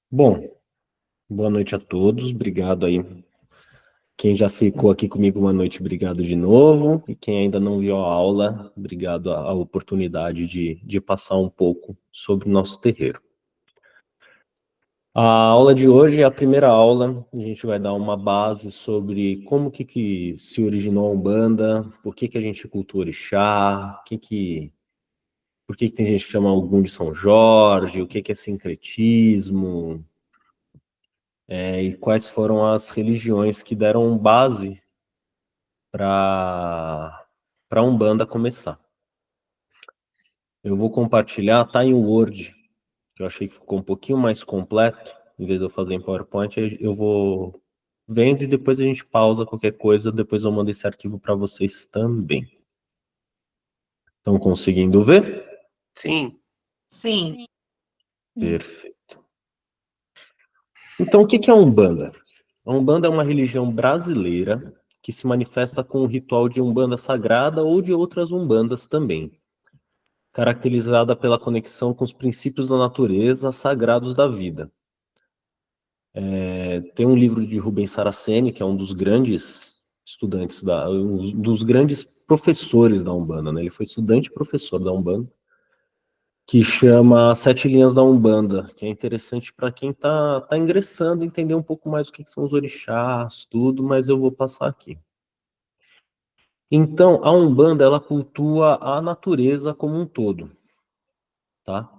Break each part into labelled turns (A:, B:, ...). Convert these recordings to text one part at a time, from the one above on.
A: Bom, boa noite a todos, obrigado aí. Quem já ficou aqui comigo uma noite, obrigado de novo. E quem ainda não viu a aula, obrigado a oportunidade de passar um pouco sobre o nosso terreiro. A aula de hoje é a primeira aula, a gente vai dar uma base sobre como que se originou a Umbanda, por que a gente cultua orixá, por que tem gente que chama algum de São Jorge, o que é sincretismo, e quais foram as religiões que deram base para a Umbanda começar. Eu vou compartilhar, tá em Word, que eu achei que ficou um pouquinho mais completo, em vez de eu fazer em PowerPoint, eu vou vendo e depois a gente pausa qualquer coisa, depois eu mando esse arquivo para vocês também. Estão conseguindo ver?
B: Sim.
C: Sim.
A: Perfeito. Então, o que é a Umbanda? A Umbanda é uma religião brasileira que se manifesta com o ritual de Umbanda sagrada ou de outras Umbandas também, caracterizada pela conexão com os princípios da natureza sagrados da vida. Tem um livro de Rubens Saraceni, que é um dos grandes estudantes, um dos grandes professores da Umbanda, né? Ele foi estudante e professor da Umbanda, que chama Sete Linhas da Umbanda, que é interessante para quem está ingressando, entender um pouco mais o que são os orixás, tudo, mas eu vou passar aqui. Então, a Umbanda, ela cultua a natureza como um todo, tá?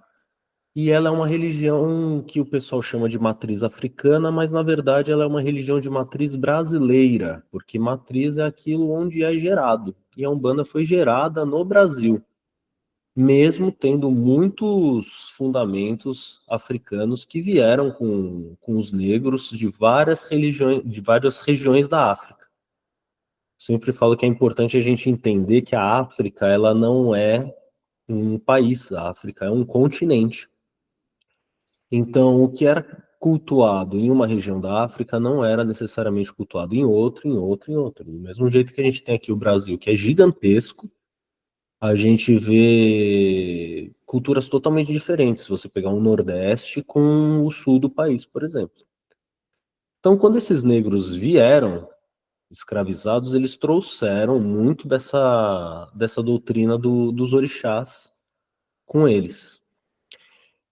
A: E ela é uma religião que o pessoal chama de matriz africana, mas na verdade ela é uma religião de matriz brasileira, porque matriz é aquilo onde é gerado. E a Umbanda foi gerada no Brasil, mesmo tendo muitos fundamentos africanos que vieram com os negros de várias religiões, de várias regiões da África. Sempre falo que é importante a gente entender que a África, ela não é um país, a África é um continente. Então, o que era cultuado em uma região da África não era necessariamente cultuado em outra, em outra, em outra. Do mesmo jeito que a gente tem aqui o Brasil, que é gigantesco, a gente vê culturas totalmente diferentes. Se você pegar um Nordeste com o sul do país, por exemplo. Então, quando esses negros vieram escravizados, eles trouxeram muito dessa doutrina dos orixás com eles.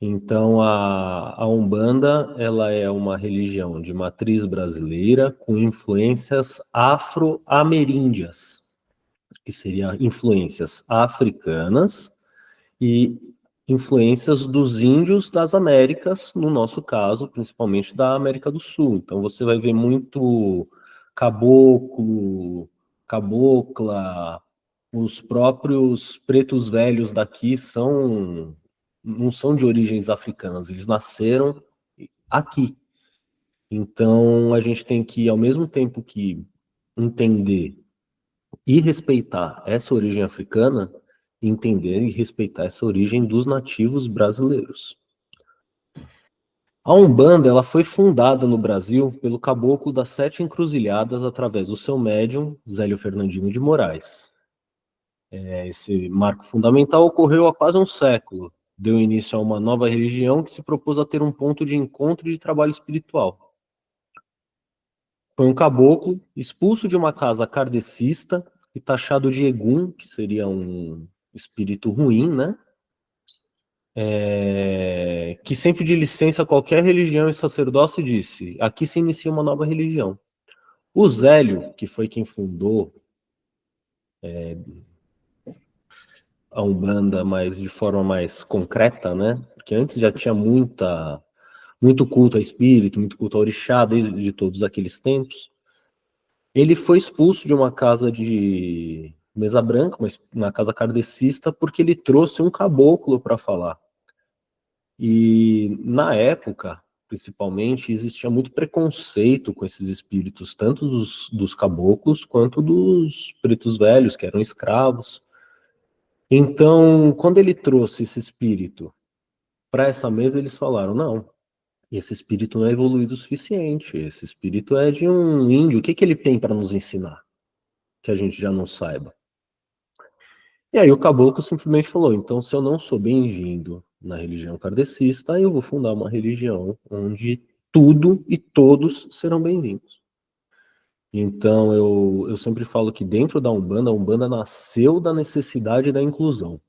A: Então, a Umbanda, ela é uma religião de matriz brasileira com influências afro-ameríndias, que seriam influências africanas e influências dos índios das Américas, no nosso caso, principalmente da América do Sul. Então, você vai ver muito caboclo, cabocla, os próprios pretos velhos daqui não são de origens africanas, eles nasceram aqui. Então, a gente tem que, ao mesmo tempo que entender e respeitar essa origem africana, entender e respeitar essa origem dos nativos brasileiros. A Umbanda, ela foi fundada no Brasil pelo caboclo das Sete Encruzilhadas através do seu médium, Zélio Fernandino de Moraes. Esse marco fundamental ocorreu há quase um século. Deu início a uma nova religião que se propôs a ter um ponto de encontro e de trabalho espiritual. Foi um caboclo expulso de uma casa kardecista e taxado de Egum, que seria um espírito ruim, né? Que sempre de licença a qualquer religião e sacerdócio disse: aqui se inicia uma nova religião. O Zélio, que foi quem fundou a Umbanda, mas de forma mais concreta, né? Porque antes já tinha muito culto a espírito, muito culto a orixá, desde todos aqueles tempos. Ele foi expulso de uma casa de mesa branca, uma casa kardecista, porque ele trouxe um caboclo para falar. E na época, principalmente, existia muito preconceito com esses espíritos, tanto dos caboclos quanto dos pretos velhos, que eram escravos. Então, quando ele trouxe esse espírito para essa mesa, eles falaram: não, esse espírito não é evoluído o suficiente, esse espírito é de um índio, o que ele tem para nos ensinar, que a gente já não saiba? E aí o caboclo simplesmente falou: então, se eu não sou bem-vindo na religião kardecista, eu vou fundar uma religião onde tudo e todos serão bem-vindos. Então, eu sempre falo que dentro da Umbanda, a Umbanda nasceu da necessidade da inclusão.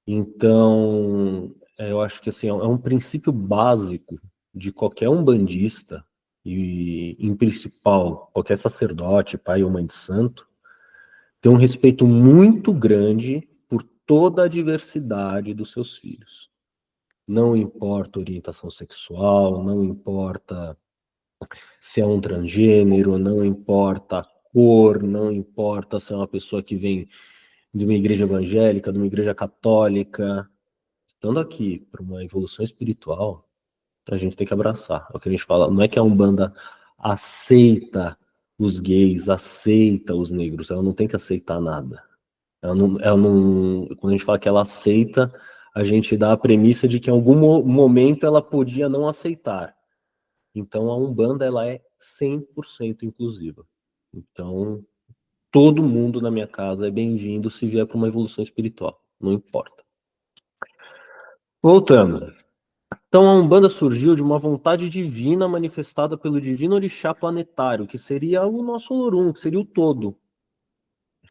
A: Então, eu acho que assim, é um princípio básico de qualquer umbandista, e em principal, qualquer sacerdote, pai ou mãe de santo, ter um respeito muito grande por toda a diversidade dos seus filhos. Não importa orientação sexual, não importa se é um transgênero, não importa a cor, não importa se é uma pessoa que vem de uma igreja evangélica, de uma igreja católica. Estando aqui para uma evolução espiritual, a gente tem que abraçar. É o que a gente fala, não é que a Umbanda aceita os gays, aceita os negros, ela não tem que aceitar nada. Ela não, quando a gente fala que ela aceita, a gente dá a premissa de que em algum momento ela podia não aceitar. Então a Umbanda ela é 100% inclusiva. Então todo mundo na minha casa é bem-vindo se vier para uma evolução espiritual, não importa. Voltando. Então a Umbanda surgiu de uma vontade divina manifestada pelo divino orixá planetário, que seria o nosso Olorum, que seria o todo,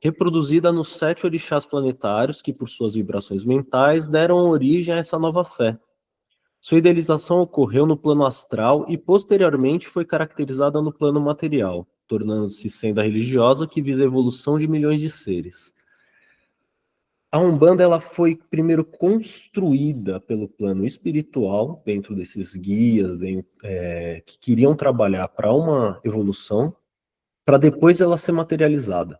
A: reproduzida nos 7 orixás planetários, que por suas vibrações mentais deram origem a essa nova fé. Sua idealização ocorreu no plano astral e posteriormente foi caracterizada no plano material, tornando-se senda religiosa que visa a evolução de milhões de seres. A Umbanda ela foi primeiro construída pelo plano espiritual, dentro desses guias que queriam trabalhar para uma evolução, para depois ela ser materializada.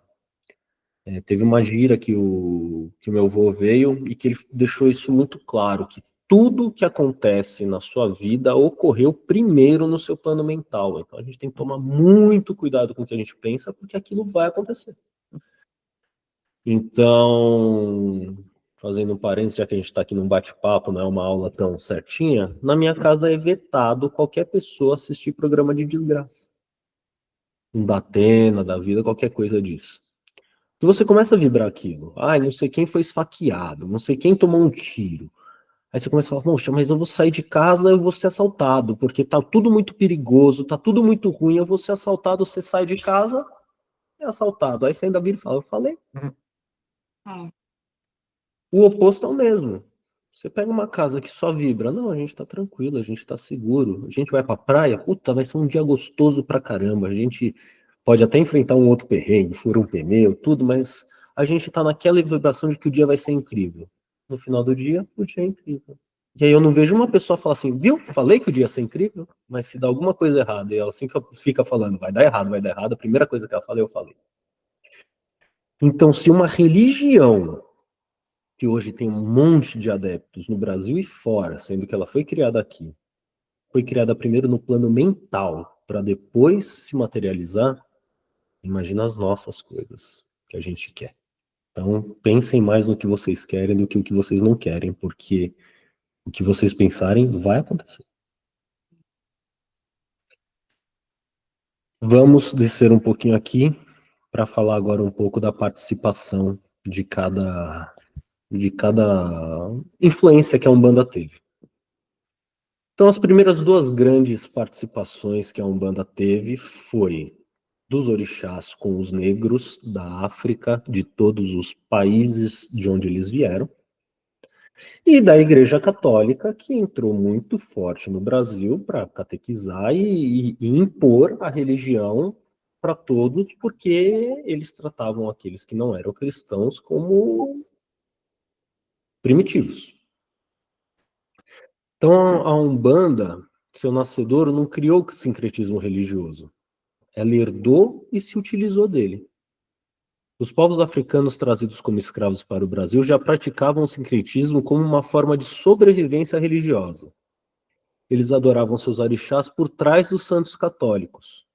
A: Teve uma gira que o meu avô veio e que ele deixou isso muito claro, que tudo que acontece na sua vida ocorreu primeiro no seu plano mental. Então a gente tem que tomar muito cuidado com o que a gente pensa, porque aquilo vai acontecer. Então, fazendo um parênteses, já que a gente está aqui num bate-papo, não é uma aula tão certinha, na minha casa é vetado qualquer pessoa assistir programa de desgraça. Um da Atena, da vida, qualquer coisa disso. E você começa a vibrar aquilo. Ai, não sei quem foi esfaqueado, não sei quem tomou um tiro. Aí você começa a falar, poxa, mas eu vou sair de casa, eu vou ser assaltado, porque tá tudo muito perigoso, tá tudo muito ruim, eu vou ser assaltado, você sai de casa, é assaltado. Aí você ainda vira e fala, eu falei. O oposto é o mesmo. Você pega uma casa que só vibra, não, a gente tá tranquilo, a gente tá seguro, a gente vai pra praia, puta, vai ser um dia gostoso pra caramba, a gente pode até enfrentar um outro perrengue, fura um pneu, tudo, mas a gente tá naquela vibração de que o dia vai ser incrível. No final do dia, o dia é incrível. E aí eu não vejo uma pessoa falar assim, viu, falei que o dia ia ser incrível, mas se dá alguma coisa errada, e ela assim fica falando, vai dar errado, a primeira coisa que ela fala, eu falei. Então, se uma religião que hoje tem um monte de adeptos no Brasil e fora, sendo que ela foi criada aqui, foi criada primeiro no plano mental, para depois se materializar, imagina as nossas coisas que a gente quer. Então, pensem mais no que vocês querem do que o que vocês não querem, porque o que vocês pensarem vai acontecer. Vamos descer um pouquinho aqui para falar agora um pouco da participação de cada influência que a Umbanda teve. Então, as primeiras duas grandes participações que a Umbanda teve foi dos orixás com os negros da África, de todos os países de onde eles vieram, e da Igreja Católica, que entrou muito forte no Brasil para catequizar e impor a religião para todos, porque eles tratavam aqueles que não eram cristãos como primitivos. Então, a Umbanda, seu nascedor, não criou o sincretismo religioso. Ela herdou e se utilizou dele. Os povos africanos trazidos como escravos para o Brasil já praticavam o sincretismo como uma forma de sobrevivência religiosa. Eles adoravam seus orixás por trás dos santos católicos,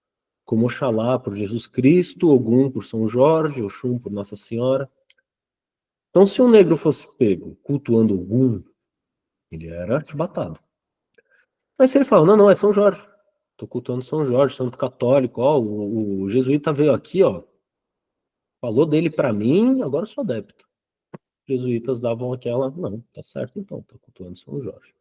A: como Oxalá por Jesus Cristo, Ogum por São Jorge, Oxum por Nossa Senhora. Então, se um negro fosse pego cultuando Ogum, ele era arrebatado. Mas se ele fala, não, não, é São Jorge. Estou cultuando São Jorge, santo católico, ó, o jesuíta veio aqui, ó, falou dele para mim, agora eu sou adepto. jesuítas davam aquela, não, tá certo então, tá cultuando São Jorge.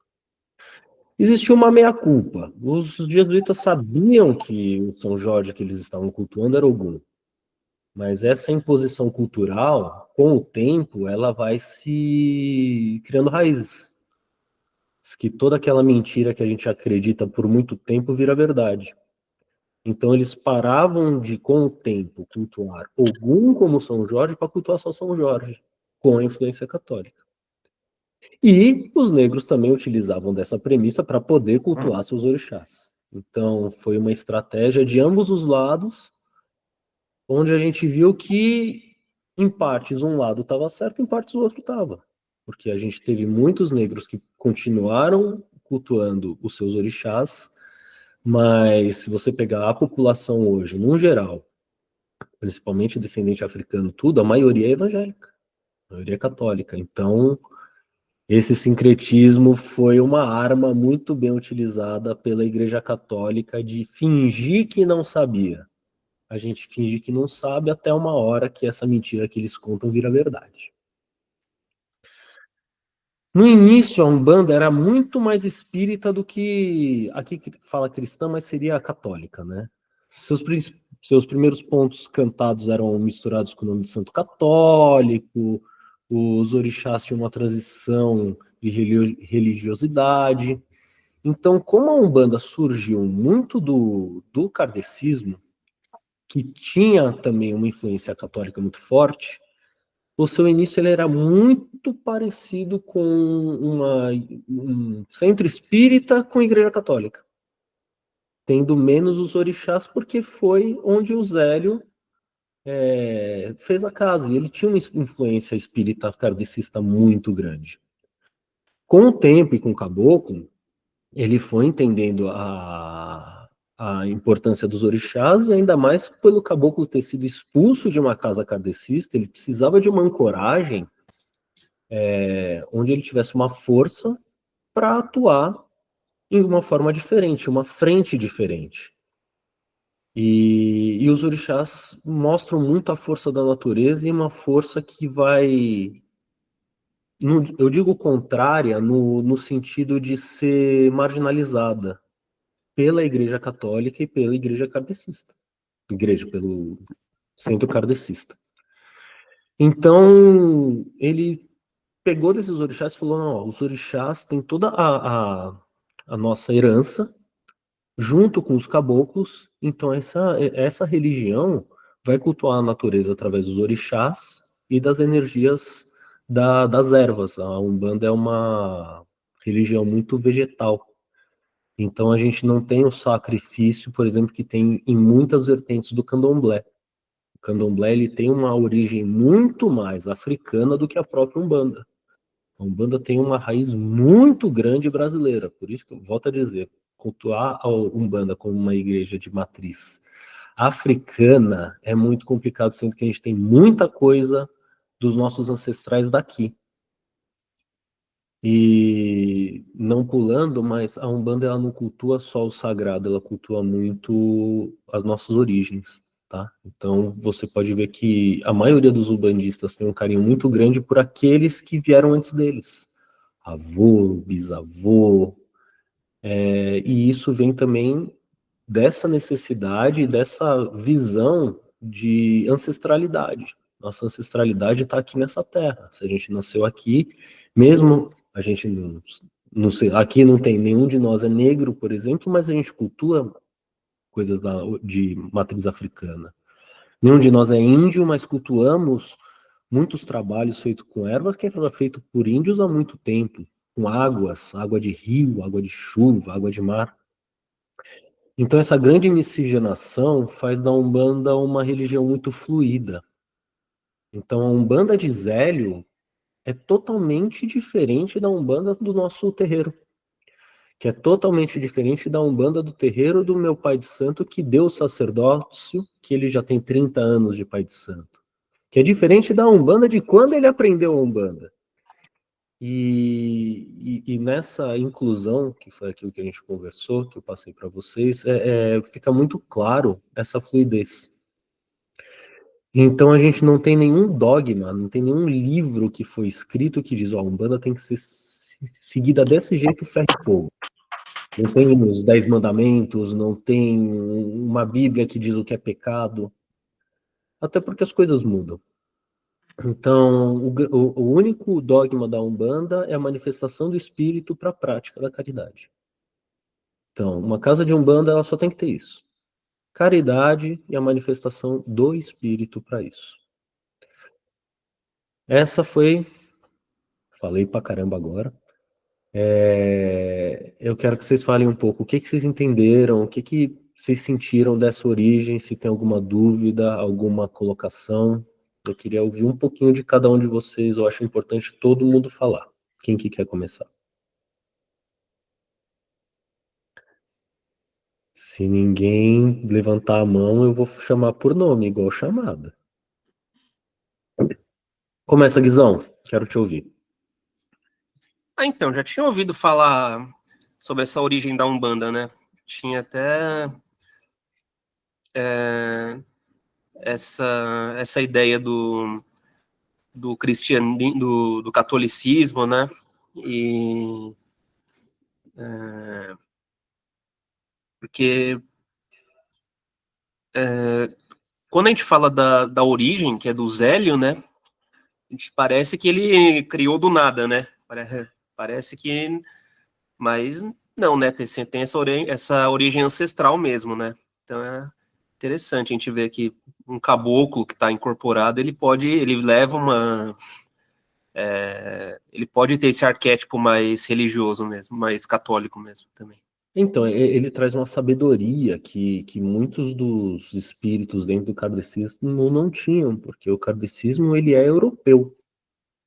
A: Existia uma meia-culpa. Os jesuítas sabiam que o São Jorge que eles estavam cultuando era Ogum. Mas essa imposição cultural, com o tempo, ela vai se criando raízes. Diz que toda aquela mentira que a gente acredita por muito tempo vira verdade. Então eles paravam de, com o tempo, cultuar Ogum como São Jorge para cultuar só São Jorge, com a influência católica. E os negros também utilizavam dessa premissa para poder cultuar seus orixás. Então foi uma estratégia de ambos os lados, onde a gente viu que, em partes, um lado estava certo, em partes o outro estava. Porque a gente teve muitos negros que continuaram cultuando os seus orixás, mas se você pegar a população hoje, no geral, principalmente descendente africano, tudo, a maioria é evangélica, a maioria é católica. Então, esse sincretismo foi uma arma muito bem utilizada pela Igreja Católica de fingir que não sabia. A gente finge que não sabe até uma hora que essa mentira que eles contam vira verdade. No início, a Umbanda era muito mais espírita do que aqui fala cristã, mas seria católica, né? Seus primeiros pontos cantados eram misturados com o nome de santo católico, os orixás tinham uma transição de religiosidade. Então, como a Umbanda surgiu muito do kardecismo, que tinha também uma influência católica muito forte, o seu início ele era muito parecido com um centro espírita com a igreja católica, tendo menos os orixás, porque foi onde o Zélio fez a casa, e ele tinha uma influência espírita kardecista muito grande. Com o tempo e com o caboclo, ele foi entendendo a importância dos orixás, e ainda mais pelo caboclo ter sido expulso de uma casa kardecista, ele precisava de uma ancoragem onde ele tivesse uma força para atuar em uma forma diferente, uma frente diferente. E os orixás mostram muito a força da natureza e uma força que vai, eu digo contrária, no sentido de ser marginalizada pela Igreja Católica e pela Igreja Kardecista. Pelo centro kardecista. Então, ele pegou desses orixás e falou, não, os orixás têm toda a nossa herança, junto com os caboclos, então essa religião vai cultuar a natureza através dos orixás e das energias das ervas. A Umbanda é uma religião muito vegetal. Então a gente não tem o sacrifício, por exemplo, que tem em muitas vertentes do candomblé. O candomblé ele tem uma origem muito mais africana do que a própria Umbanda. A Umbanda tem uma raiz muito grande brasileira, por isso que eu volto a dizer, cultuar a Umbanda como uma igreja de matriz africana é muito complicado, sendo que a gente tem muita coisa dos nossos ancestrais daqui. E não pulando, mas a Umbanda ela não cultua só o sagrado, ela cultua muito as nossas origens, tá? Então você pode ver que a maioria dos umbandistas tem um carinho muito grande por aqueles que vieram antes deles. Avô, bisavô, e isso vem também dessa necessidade, dessa visão de ancestralidade. Nossa ancestralidade está aqui nessa terra. Se a gente nasceu aqui, mesmo a gente não sei, aqui não tem nenhum de nós é negro, por exemplo, mas a gente cultua coisas de matriz africana. Nenhum de nós é índio, mas cultuamos muitos trabalhos feitos com ervas que é feito por índios há muito tempo, com águas, água de rio, água de chuva, água de mar. Então essa grande miscigenação faz da Umbanda uma religião muito fluida. Então a Umbanda de Zélio é totalmente diferente da Umbanda do nosso terreiro, que é totalmente diferente da Umbanda do terreiro do meu pai de santo que deu o sacerdócio, que ele já tem 30 anos de pai de santo, que é diferente da Umbanda de quando ele aprendeu a Umbanda. E nessa inclusão, que foi aquilo que a gente conversou, que eu passei para vocês, fica muito claro essa fluidez. Então a gente não tem nenhum dogma, não tem nenhum livro que foi escrito que diz, ó, a Umbanda tem que ser seguida desse jeito, ferro e fogo. Não tem os 10 mandamentos, não tem uma Bíblia que diz o que é pecado. Até porque as coisas mudam. Então, o único dogma da Umbanda é a manifestação do espírito para a prática da caridade. Então, uma casa de Umbanda, ela só tem que ter isso. Caridade e a manifestação do espírito para isso. Essa foi... Falei pra caramba agora. Eu quero que vocês falem um pouco o que vocês entenderam, o que vocês sentiram dessa origem, se tem alguma dúvida, alguma colocação. Eu queria ouvir um pouquinho de cada um de vocês, eu acho importante todo mundo falar. Quem que quer começar? Se ninguém levantar a mão, eu vou chamar por nome, igual chamada. Começa, Guizão, quero te ouvir.
B: Então, já tinha ouvido falar sobre essa origem da Umbanda, né? Tinha até essa ideia do cristianismo, do catolicismo, né? E porque quando a gente fala da origem, que é do Zélio, né? A gente parece que ele criou do nada, né? Parece que... Mas não, né? Tem essa origem ancestral mesmo, né? Então é interessante a gente ver que um caboclo que está incorporado, ele leva ele pode ter esse arquétipo mais religioso mesmo, mais católico mesmo também.
A: Então, ele traz uma sabedoria que muitos dos espíritos dentro do kardecismo não tinham, porque o kardecismo ele é europeu.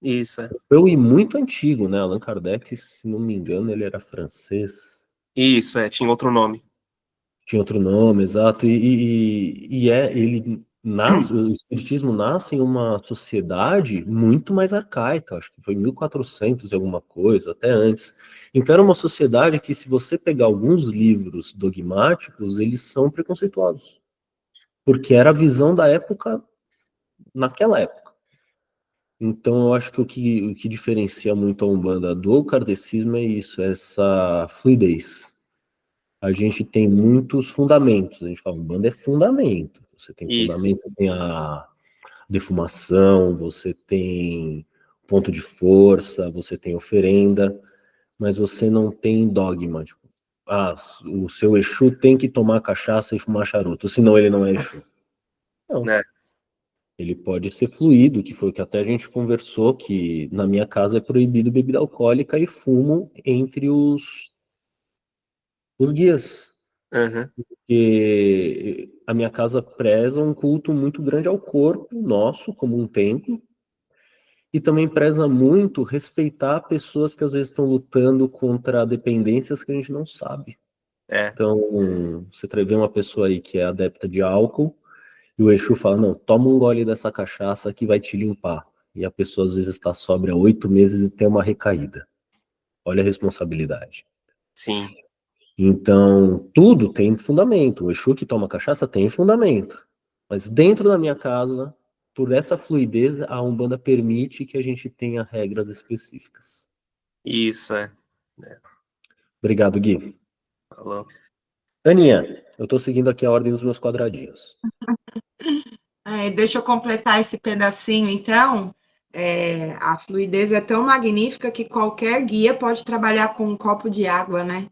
B: Isso,
A: Europeu e muito antigo, né? Allan Kardec, se não me engano, ele era francês.
B: Isso, tinha outro nome.
A: Tinha outro nome, exato. Ele nasce, o espiritismo nasce em uma sociedade muito mais arcaica, acho que foi 1400 e alguma coisa, até antes. Então era uma sociedade que, se você pegar alguns livros dogmáticos, eles são preconceituosos, porque era a visão da época, naquela época. Então eu acho que o que diferencia muito a Umbanda do kardecismo é isso, essa fluidez. A gente tem muitos fundamentos. A gente fala, Umbanda é fundamento. Você tem
B: Isso,
A: fundamento, você tem a defumação, você tem ponto de força, você tem oferenda, mas você não tem dogma. Tipo, o seu Exu tem que tomar cachaça e fumar charuto, senão ele não é Exu. Não.
B: né?
A: Ele pode ser fluido, que foi o que até a gente conversou, que na minha casa é proibido bebida alcoólica e fumo entre os guias.
B: Uhum.
A: Porque a minha casa preza um culto muito grande ao corpo nosso, como um templo, e também preza muito respeitar pessoas que às vezes estão lutando contra dependências que a gente não sabe. Então, você vê uma pessoa aí que é adepta de álcool, e o Exu fala, não, toma um gole dessa cachaça que vai te limpar. E a pessoa às vezes está sóbria há 8 meses e tem uma recaída. Olha a responsabilidade.
B: Sim.
A: Então, tudo tem fundamento. O Exu que toma cachaça tem fundamento. Mas dentro da minha casa, por essa fluidez, a Umbanda permite que a gente tenha regras específicas.
B: Isso,
A: Obrigado, Gui.
B: Falou.
A: Aninha, eu estou seguindo aqui a ordem dos meus quadradinhos.
C: Deixa eu completar esse pedacinho, então. A fluidez é tão magnífica que qualquer guia pode trabalhar com um copo de água, né?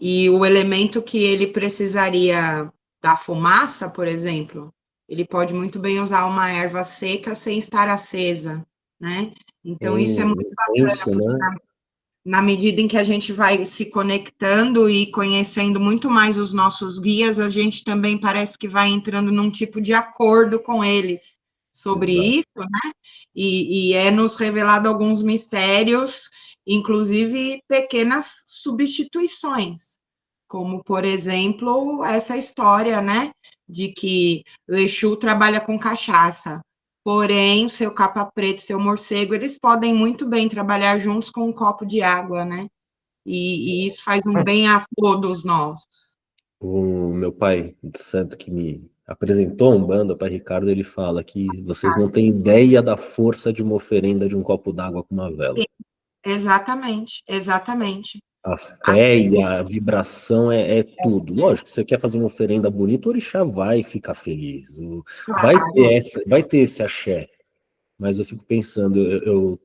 C: E o elemento que ele precisaria da fumaça, por exemplo, ele pode muito bem usar uma erva seca sem estar acesa, né? Então, isso é muito
A: Isso,
C: bacana,
A: né?
C: na medida em que a gente vai se conectando e conhecendo muito mais os nossos guias, a gente também parece que vai entrando num tipo de acordo com eles sobre
A: Exato.
C: isso, né? E é nos revelado alguns mistérios, inclusive pequenas substituições, como, por exemplo, essa história, né, de que o Exu trabalha com cachaça. Porém, o seu capa preta e seu morcego, eles podem muito bem trabalhar juntos com um copo de água, né? E isso faz um bem a todos nós.
A: O meu pai de santo que me apresentou a Umbanda para Ricardo, ele fala que vocês não têm ideia da força de uma oferenda de um copo d'água com uma vela.
C: Sim, exatamente, exatamente.
A: A fé e a vibração é tudo. Lógico, você quer fazer uma oferenda bonita, o orixá vai ficar feliz. Vai ter esse axé. Mas eu fico pensando, eu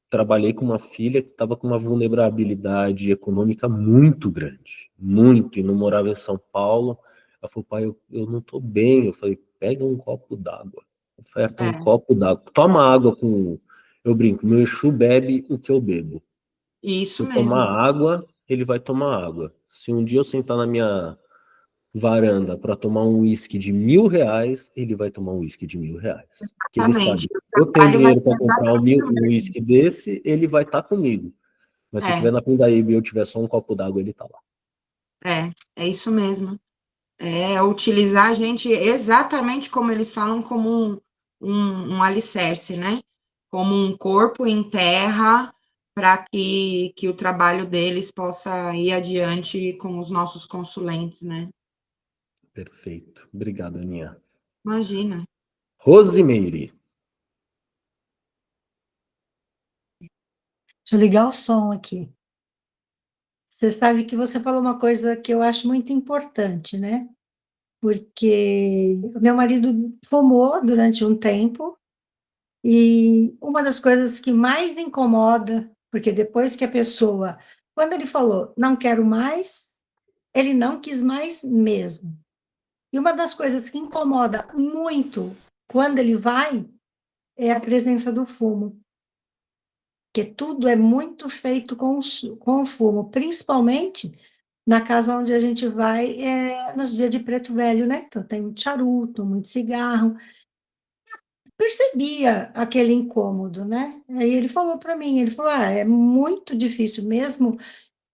A: trabalhei com uma filha que estava com uma vulnerabilidade econômica muito grande. Muito, e não morava em São Paulo. Ela falou, pai, eu não estou bem. Eu falei, pega um copo d'água. Oferta um copo d'água. Toma água com... Eu brinco, meu Exu bebe o que eu bebo.
C: Isso
A: Se eu
C: mesmo.
A: tomar água, ele vai tomar água. Se um dia eu sentar na minha varanda para tomar um uísque de R$ 1.000, ele vai tomar um uísque de R$ 1.000. Porque ele sabe,
C: Exatamente.
A: se eu tenho dinheiro para comprar um
C: Exatamente.
A: uísque desse, ele vai estar comigo. Mas se eu estiver na Pindaíba e eu tiver só um copo d'água, ele está lá.
C: É isso mesmo. É utilizar a gente exatamente como eles falam, como um alicerce, né? Como um corpo em terra para que o trabalho deles possa ir adiante com os nossos consulentes, né?
A: Perfeito. Obrigado, Aninha.
C: Imagina.
A: Rosimeire.
D: Deixa eu ligar o som aqui. Você sabe que você falou uma coisa que eu acho muito importante, né? Porque o meu marido fumou durante um tempo e uma das coisas que mais incomoda, porque depois que a pessoa, quando ele falou, não quero mais, ele não quis mais mesmo. E uma das coisas que incomoda muito quando ele vai é a presença do fumo. Porque tudo é muito feito com o fumo, principalmente na casa onde a gente vai nos dias de preto velho, né? Então tem muito charuto, muito cigarro. Percebia aquele incômodo, né? Aí ele falou para mim, ele falou, é muito difícil, mesmo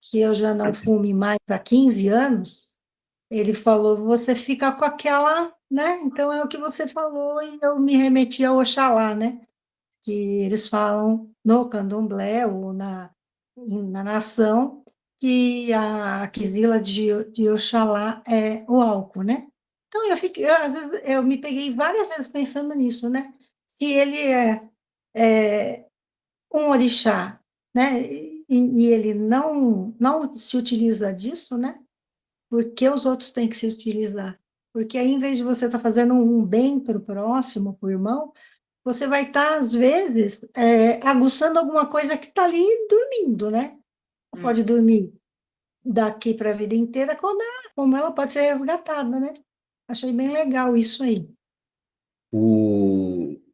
D: que eu já não fume mais há 15 anos, ele falou, você fica com aquela, né? Então é o que você falou e eu me remeti ao Oxalá, né? Que eles falam no candomblé ou na nação, que a quizila de Oxalá é o álcool, né? Então, às vezes, eu me peguei várias vezes pensando nisso, né? Se ele é um orixá, né? E ele não se utiliza disso, né? Por que os outros têm que se utilizar? Porque aí, em vez de você estar fazendo um bem para o próximo, para o irmão, você vai estar, às vezes, aguçando alguma coisa que está ali dormindo, né? Pode dormir daqui para a vida inteira, como ela pode ser resgatada, né? Achei bem legal isso aí.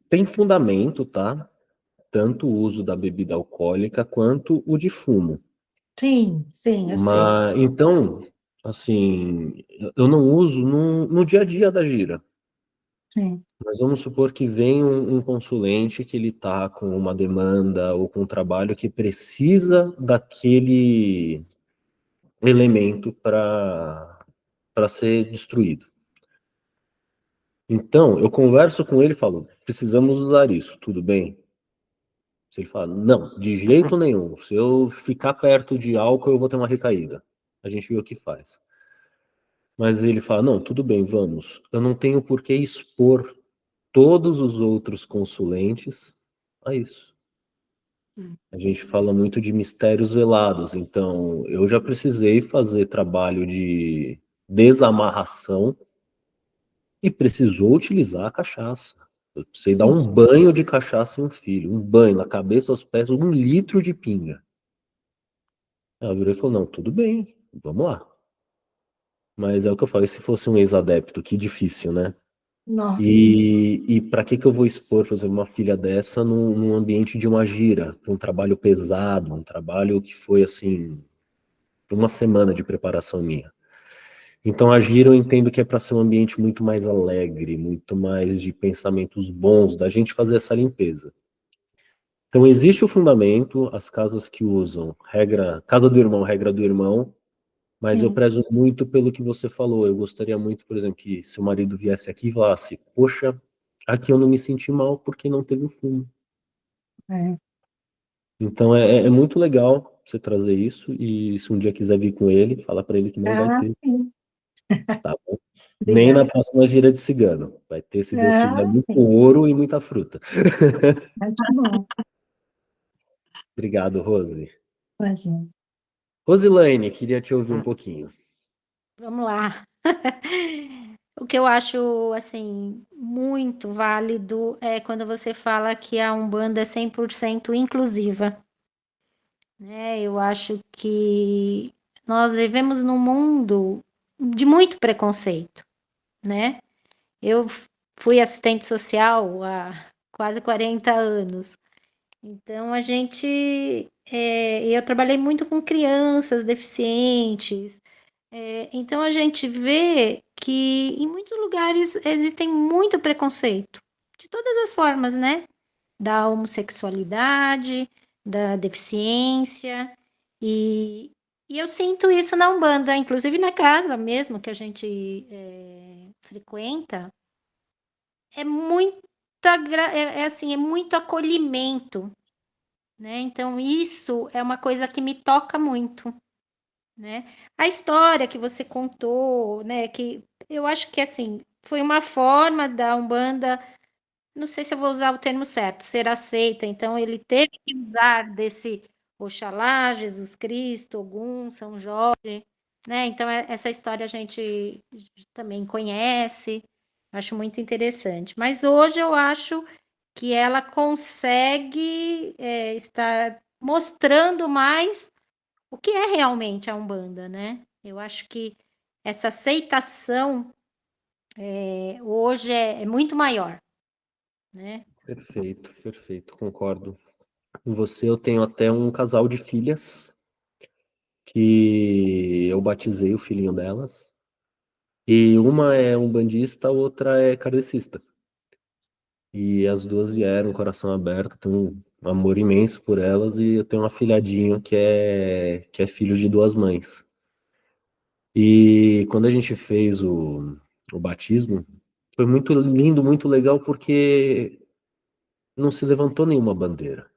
A: Tem fundamento, tá? Tanto o uso da bebida alcoólica quanto o de fumo.
D: Sim, eu sei.
A: Mas, então, assim, eu não uso no dia a dia da gira.
D: Sim,
A: Mas vamos supor que vem um consulente que ele está com uma demanda ou com um trabalho que precisa daquele elemento para ser destruído. Então, eu converso com ele e falo, precisamos usar isso, tudo bem? Se ele fala, não, de jeito nenhum. Se eu ficar perto de álcool, eu vou ter uma recaída. A gente vê o que faz. Mas ele fala, não, tudo bem, vamos. Eu não tenho por que expor todos os outros consulentes a isso. A gente fala muito de mistérios velados, então eu já precisei fazer trabalho de desamarração e precisou utilizar a cachaça. Eu precisei dar um banho de cachaça em um filho, um banho na cabeça, aos pés, 1 litro de pinga. Ela virou e falou, não, tudo bem, vamos lá. Mas é o que eu falei, se fosse um ex-adepto, que difícil, né?
D: nossa,
A: E para que eu vou expor, por exemplo, uma filha dessa num ambiente de uma gira, um trabalho pesado, um trabalho que foi, assim, uma semana de preparação minha. Então, a gira eu entendo que é para ser um ambiente muito mais alegre, muito mais de pensamentos bons, da gente fazer essa limpeza. Então, existe o fundamento, as casas que usam, casa do irmão, regra do irmão, mas eu
D: sim,
A: prezo muito pelo que você falou. Eu gostaria muito, por exemplo, que seu marido viesse aqui e falasse, poxa, aqui eu não me senti mal porque não teve o fumo.
D: é.
A: Então, é muito legal você trazer isso, e se um dia quiser vir com ele, fala para ele que não vai ter,
D: Sim.
A: tá bom? Nem na
D: Obrigada.
A: próxima gira de cigano. Vai ter, se Deus quiser,
D: Ah,
A: muito ouro e muita fruta.
D: tá bom.
A: Obrigado, Rose.
D: Imagina.
A: Rosilaine, queria te ouvir um pouquinho.
E: Vamos lá. O que eu acho, assim, muito válido é quando você fala que a Umbanda é 100% inclusiva, né? Eu acho que nós vivemos num mundo de muito preconceito, né? Eu fui assistente social há quase 40 anos. Então, eu trabalhei muito com crianças deficientes. Então, a gente vê que em muitos lugares existem muito preconceito, de todas as formas, né? Da homossexualidade, da deficiência, e, e eu sinto isso na Umbanda, inclusive na casa mesmo que a gente frequenta, é muita, assim, é muito acolhimento, né? Então, isso é uma coisa que me toca muito, né? A história que você contou, né? Que eu acho que, assim, foi uma forma da Umbanda, não sei se eu vou usar o termo certo, ser aceita. Então, ele teve que usar desse Oxalá, Jesus Cristo, Ogum, São Jorge, né? Então, essa história a gente também conhece, acho muito interessante. Mas hoje eu acho que ela consegue estar mostrando mais o que é realmente a Umbanda, né? Eu acho que essa aceitação hoje é muito maior, né?
A: Perfeito, perfeito, concordo com você. Eu tenho até um casal de filhas que eu batizei o filhinho delas. E uma é umbandista, a outra é kardecista. E as duas vieram, coração aberto, tenho um amor imenso por elas. E eu tenho um afilhadinho que é filho de duas mães. E quando a gente fez o batismo, foi muito lindo, muito legal, porque não se levantou nenhuma bandeira.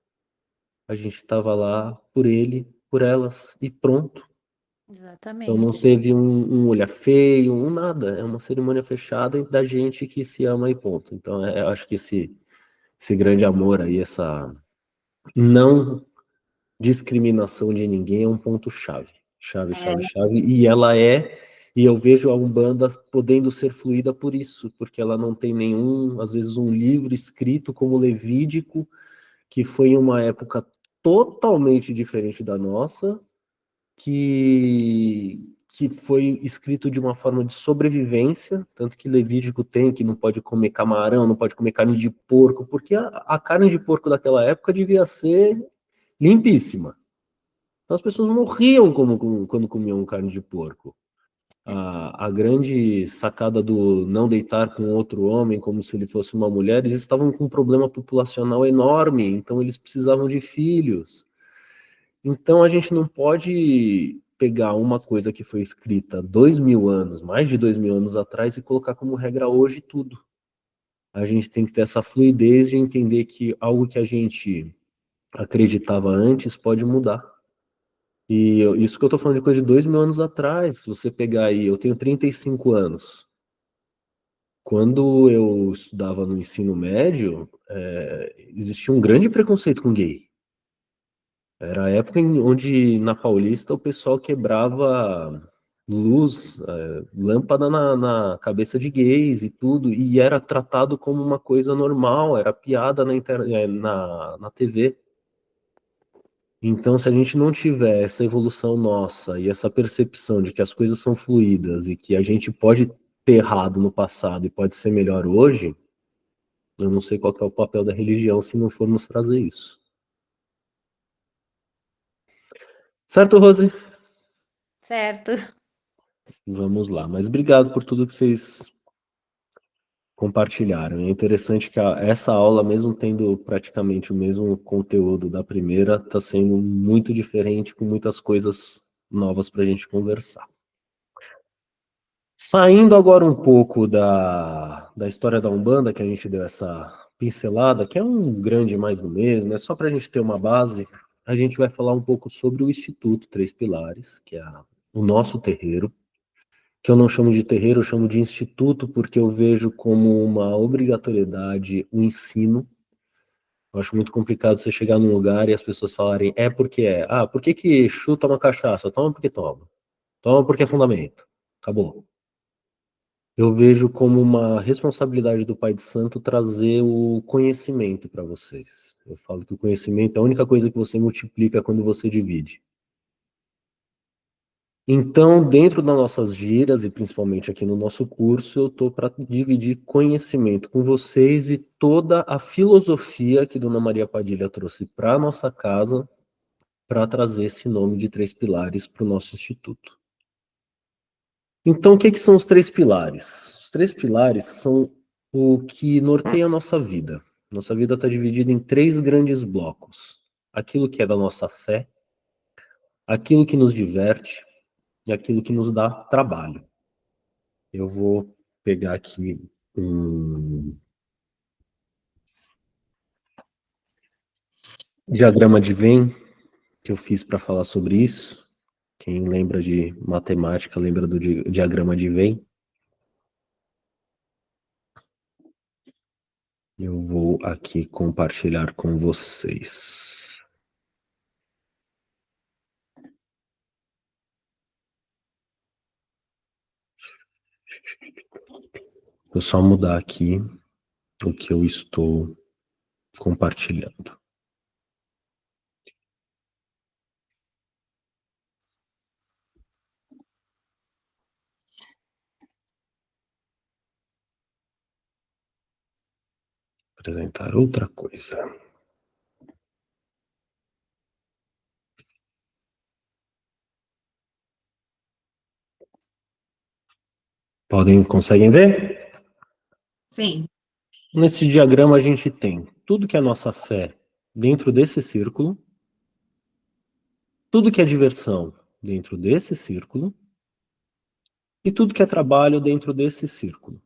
A: A gente estava lá por ele, por elas, e pronto. Então não
E: Exatamente.
A: teve um olhar feio, um nada. É uma cerimônia fechada da gente que se ama e ponto. Então eu acho que esse grande amor aí, essa não discriminação de ninguém é um ponto chave. Chave, chave, chave. E eu vejo a Umbanda podendo ser fluida por isso, porque ela não tem nenhum, às vezes, um livro escrito como Levídico, que foi em uma época totalmente diferente da nossa, que foi escrito de uma forma de sobrevivência, tanto que Levítico tem que não pode comer camarão, não pode comer carne de porco, porque a carne de porco daquela época devia ser limpíssima. Então as pessoas morriam quando comiam carne de porco. A grande sacada do não deitar com outro homem como se ele fosse uma mulher, eles estavam com um problema populacional enorme, então eles precisavam de filhos. Então a gente não pode pegar uma coisa que foi escrita 2000 anos, mais de 2000 anos atrás, e colocar como regra hoje tudo. A gente tem que ter essa fluidez de entender que algo que a gente acreditava antes pode mudar. E isso que eu tô falando de coisa de 2000 anos atrás, se você pegar aí, eu tenho 35 anos. Quando eu estudava no ensino médio, existia um grande preconceito com gay. Era a época onde na Paulista o pessoal quebrava luz, lâmpada na cabeça de gays e tudo, e era tratado como uma coisa normal, era piada na TV. Então, se a gente não tiver essa evolução nossa e essa percepção de que as coisas são fluídas e que a gente pode ter errado no passado e pode ser melhor hoje, eu não sei qual que é o papel da religião se não for nos trazer isso. Certo, Rose?
E: Certo.
A: Vamos lá. Mas obrigado por tudo que vocês compartilharam. É interessante que essa aula, mesmo tendo praticamente o mesmo conteúdo da primeira, está sendo muito diferente, com muitas coisas novas para a gente conversar. Saindo agora um pouco da história da Umbanda, que a gente deu essa pincelada, que é um grande mais do mesmo, é só para a gente ter uma base, a gente vai falar um pouco sobre o Instituto Três Pilares, que é o nosso terreiro, que eu não chamo de terreiro, eu chamo de instituto, porque eu vejo como uma obrigatoriedade o ensino. Eu acho muito complicado você chegar num lugar e as pessoas falarem, é porque é. Ah, por que que Exu toma cachaça? Toma porque toma. Toma porque é fundamento. Acabou. Eu vejo como uma responsabilidade do Pai de Santo trazer o conhecimento para vocês. Eu falo que o conhecimento é a única coisa que você multiplica quando você divide. Então, dentro das nossas gírias, e principalmente aqui no nosso curso, eu estou para dividir conhecimento com vocês e toda a filosofia que Dona Maria Padilha trouxe para a nossa casa, para trazer esse nome de 3 pilares para o nosso instituto. Então, o que são os 3 pilares? Os 3 pilares são o que norteia a nossa vida. Nossa vida está dividida em 3 grandes blocos. Aquilo que é da nossa fé, aquilo que nos diverte e aquilo que nos dá trabalho. Eu vou pegar aqui um diagrama de Venn que eu fiz para falar sobre isso. Quem lembra de matemática lembra do diagrama de Venn. Eu vou aqui compartilhar com vocês. Vou só mudar aqui o que eu estou compartilhando. Apresentar outra coisa. Conseguem ver?
C: Sim.
A: Nesse diagrama a gente tem tudo que é nossa fé dentro desse círculo, tudo que é diversão dentro desse círculo e tudo que é trabalho dentro desse círculo.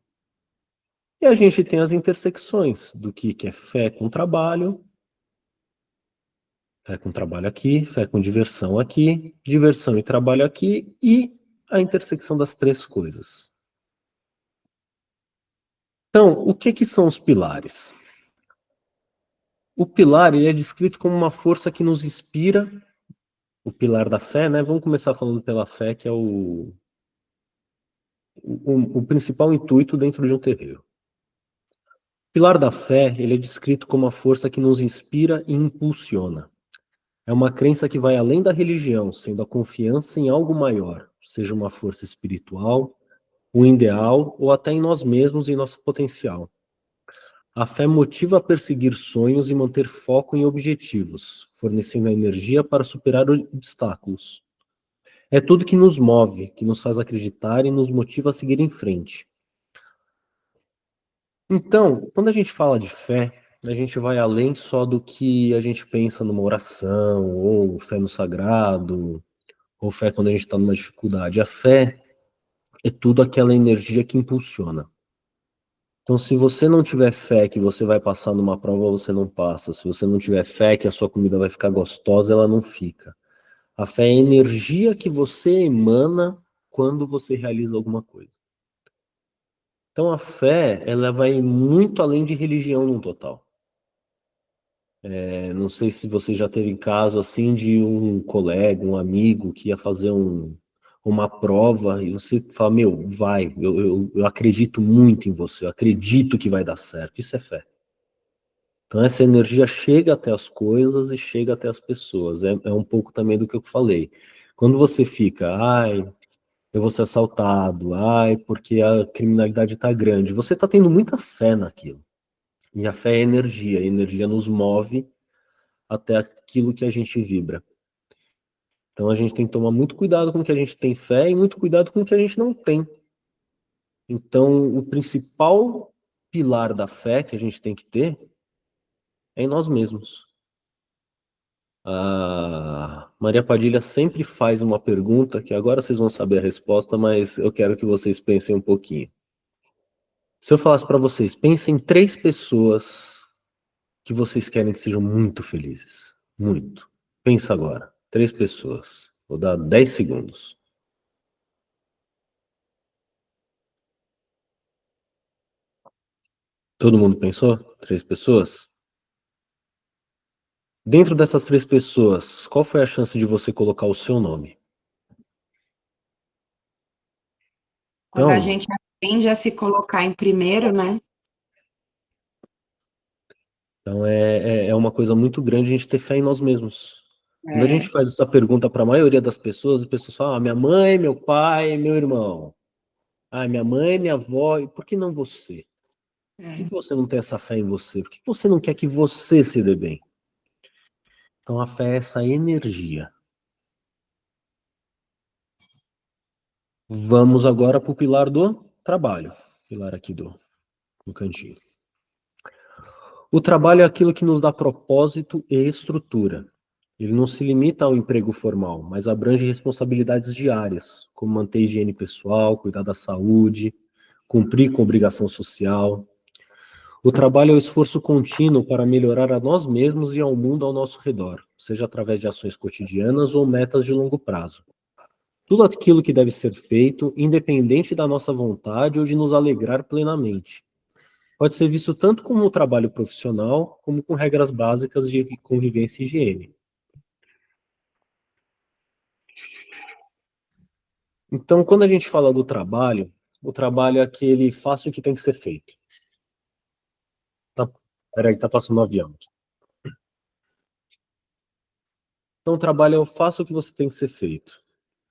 A: E a gente tem as intersecções do que é fé com trabalho aqui, fé com diversão aqui, diversão e trabalho aqui, e a intersecção das 3 coisas. Então, o que são os pilares? O pilar ele é descrito como uma força que nos inspira, o pilar da fé, né? Vamos começar falando pela fé, que é o principal intuito dentro de um terreiro. O pilar da fé ele é descrito como uma força que nos inspira e impulsiona. É uma crença que vai além da religião, sendo a confiança em algo maior, seja uma força espiritual, um ideal ou até em nós mesmos e em nosso potencial. A fé motiva a perseguir sonhos e manter foco em objetivos, fornecendo a energia para superar obstáculos. É tudo que nos move, que nos faz acreditar e nos motiva a seguir em frente. Então, quando a gente fala de fé, a gente vai além só do que a gente pensa numa oração, ou fé no sagrado, ou fé quando a gente está numa dificuldade. A fé é tudo aquela energia que impulsiona. Então, se você não tiver fé que você vai passar numa prova, você não passa. Se você não tiver fé que a sua comida vai ficar gostosa, ela não fica. A fé é a energia que você emana quando você realiza alguma coisa. Então, a fé, ela vai muito além de religião no total. Não sei se você já teve caso assim de um colega, um amigo que ia fazer uma prova e você fala, meu, vai, eu acredito muito em você, eu acredito que vai dar certo. Isso é fé. Então essa energia chega até as coisas e chega até as pessoas. É um pouco também do que eu falei. Quando você fica, ai, eu vou ser assaltado, ai, porque a criminalidade está grande, você está tendo muita fé naquilo. E a fé é energia, a energia nos move até aquilo que a gente vibra. Então a gente tem que tomar muito cuidado com o que a gente tem fé e muito cuidado com o que a gente não tem. Então o principal pilar da fé que a gente tem que ter é em nós mesmos. A Maria Padilha sempre faz uma pergunta que agora vocês vão saber a resposta, mas eu quero que vocês pensem um pouquinho. Se eu falasse para vocês, pensem em 3 pessoas que vocês querem que sejam muito felizes. Muito. Pensa agora. 3 pessoas. Vou dar 10 segundos. Todo mundo pensou? 3 pessoas? Dentro dessas 3 pessoas, qual foi a chance de você colocar o seu nome?
C: Quando a
A: Então,
C: gente aprende a se colocar em primeiro, né?
A: então é uma coisa muito grande a gente ter fé em nós mesmos. Quando a gente
C: É,
A: faz essa pergunta para a maioria das pessoas, as pessoas falam, minha mãe, meu pai, meu irmão. Minha mãe, minha avó, e por que não você? Por que você não tem essa fé em você? Por que você não quer que você se dê bem? Então a fé é essa energia. Vamos agora para o pilar do trabalho. Pilar aqui do cantinho. O trabalho é aquilo que nos dá propósito e estrutura. Ele não se limita ao emprego formal, mas abrange responsabilidades diárias, como manter a higiene pessoal, cuidar da saúde, cumprir com obrigação social. O trabalho é o esforço contínuo para melhorar a nós mesmos e ao mundo ao nosso redor, seja através de ações cotidianas ou metas de longo prazo. Tudo aquilo que deve ser feito, independente da nossa vontade ou de nos alegrar plenamente. Pode ser visto tanto como um trabalho profissional, como com regras básicas de convivência e higiene. Então, quando a gente fala do trabalho, o trabalho é aquele fácil que tem que ser feito. Peraí, tá passando um avião aqui. Então, o trabalho é o fácil que você tem que ser feito.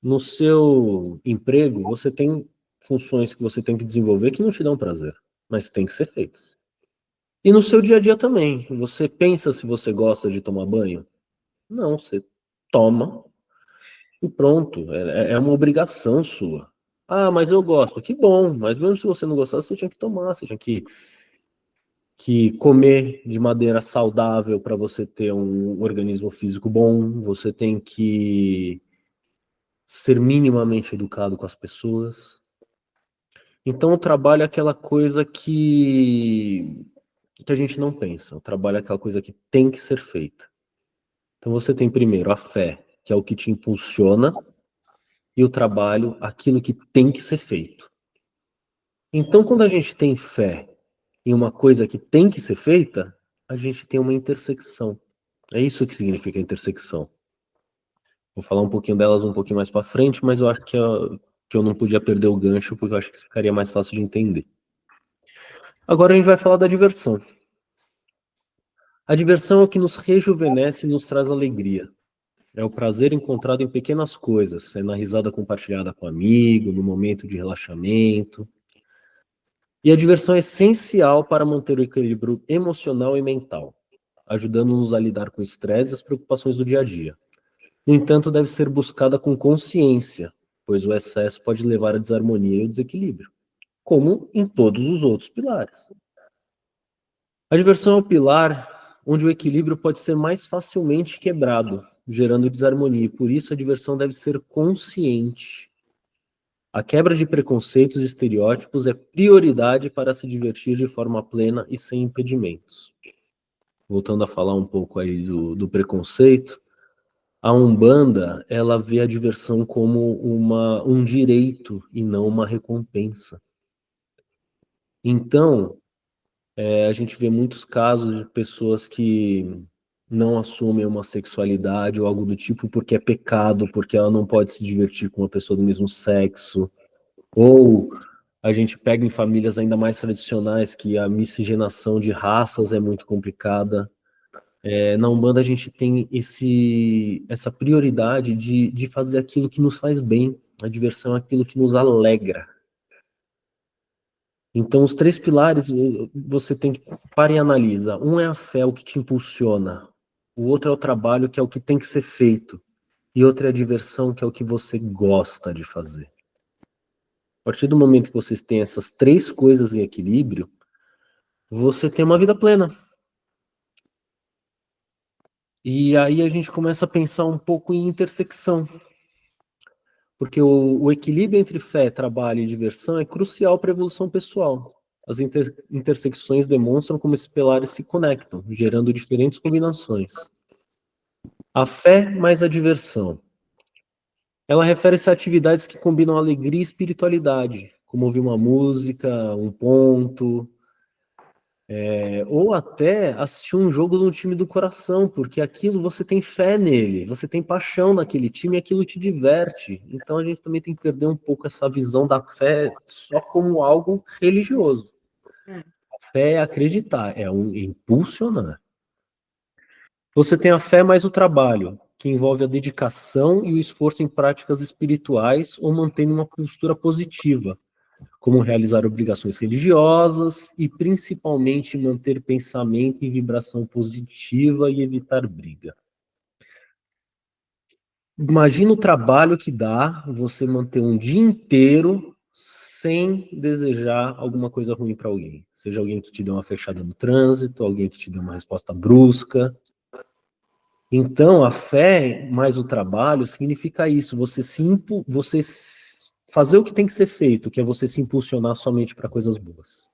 A: No seu emprego, você tem funções que você tem que desenvolver que não te dão prazer, mas tem que ser feitas. E no seu dia a dia também. Você pensa se você gosta de tomar banho? Não, você toma e pronto. É uma obrigação sua. Mas eu gosto. Que bom, mas mesmo se você não gostasse, você tinha que tomar, você tinha que comer de maneira saudável para você ter um organismo físico bom, você tem que ser minimamente educado com as pessoas. Então o trabalho é aquela coisa que a gente não pensa. O trabalho é aquela coisa que tem que ser feita. Então você tem primeiro a fé, que é o que te impulsiona, e o trabalho, aquilo que tem que ser feito. Então quando a gente tem fé em uma coisa que tem que ser feita, a gente tem uma intersecção. É isso que significa intersecção. Vou falar um pouquinho delas um pouquinho mais para frente, mas eu acho que eu não podia perder o gancho, porque eu acho que isso ficaria mais fácil de entender. Agora a gente vai falar da diversão. A diversão é o que nos rejuvenesce e nos traz alegria. É o prazer encontrado em pequenas coisas, é na risada compartilhada com amigo, no momento de relaxamento. E a diversão é essencial para manter o equilíbrio emocional e mental, ajudando-nos a lidar com o estresse e as preocupações do dia a dia. No entanto, deve ser buscada com consciência, pois o excesso pode levar à desarmonia e ao desequilíbrio, como em todos os outros pilares. A diversão é o pilar onde o equilíbrio pode ser mais facilmente quebrado, gerando desarmonia, e por isso a diversão deve ser consciente. A quebra de preconceitos e estereótipos é prioridade para se divertir de forma plena e sem impedimentos. Voltando a falar um pouco aí do preconceito, a Umbanda, ela vê a diversão como um direito e não uma recompensa. Então, a gente vê muitos casos de pessoas que não assumem uma sexualidade ou algo do tipo porque é pecado, porque ela não pode se divertir com uma pessoa do mesmo sexo. Ou a gente pega em famílias ainda mais tradicionais que a miscigenação de raças é muito complicada. Na Umbanda a gente tem essa prioridade de fazer aquilo que nos faz bem. A diversão é aquilo que nos alegra. Então, os 3 pilares você tem que para e analisa. Um é a fé, o que te impulsiona. O outro é o trabalho, que é o que tem que ser feito. E outro é a diversão, que é o que você gosta de fazer. A partir do momento que vocês têm essas 3 coisas em equilíbrio, você tem uma vida plena. E aí a gente começa a pensar um pouco em intersecção. Porque o equilíbrio entre fé, trabalho e diversão é crucial para a evolução pessoal. As intersecções demonstram como esses pilares se conectam, gerando diferentes combinações. A fé mais a diversão. Ela refere-se a atividades que combinam alegria e espiritualidade, como ouvir uma música, um ponto. Ou até assistir um jogo de um time do coração, porque aquilo você tem fé nele, você tem paixão naquele time e aquilo te diverte. Então a gente também tem que perder um pouco essa visão da fé só como algo religioso. A fé é acreditar, é impulsionar. Você tem a fé mais o trabalho, que envolve a dedicação e o esforço em práticas espirituais ou mantendo uma postura positiva, como realizar obrigações religiosas e principalmente manter pensamento e vibração positiva e evitar briga. Imagina o trabalho que dá você manter um dia inteiro sem desejar alguma coisa ruim para alguém. Seja alguém que te deu uma fechada no trânsito, alguém que te deu uma resposta brusca. Então, a fé mais o trabalho significa isso, você fazer o que tem que ser feito, que é você se impulsionar somente para coisas boas.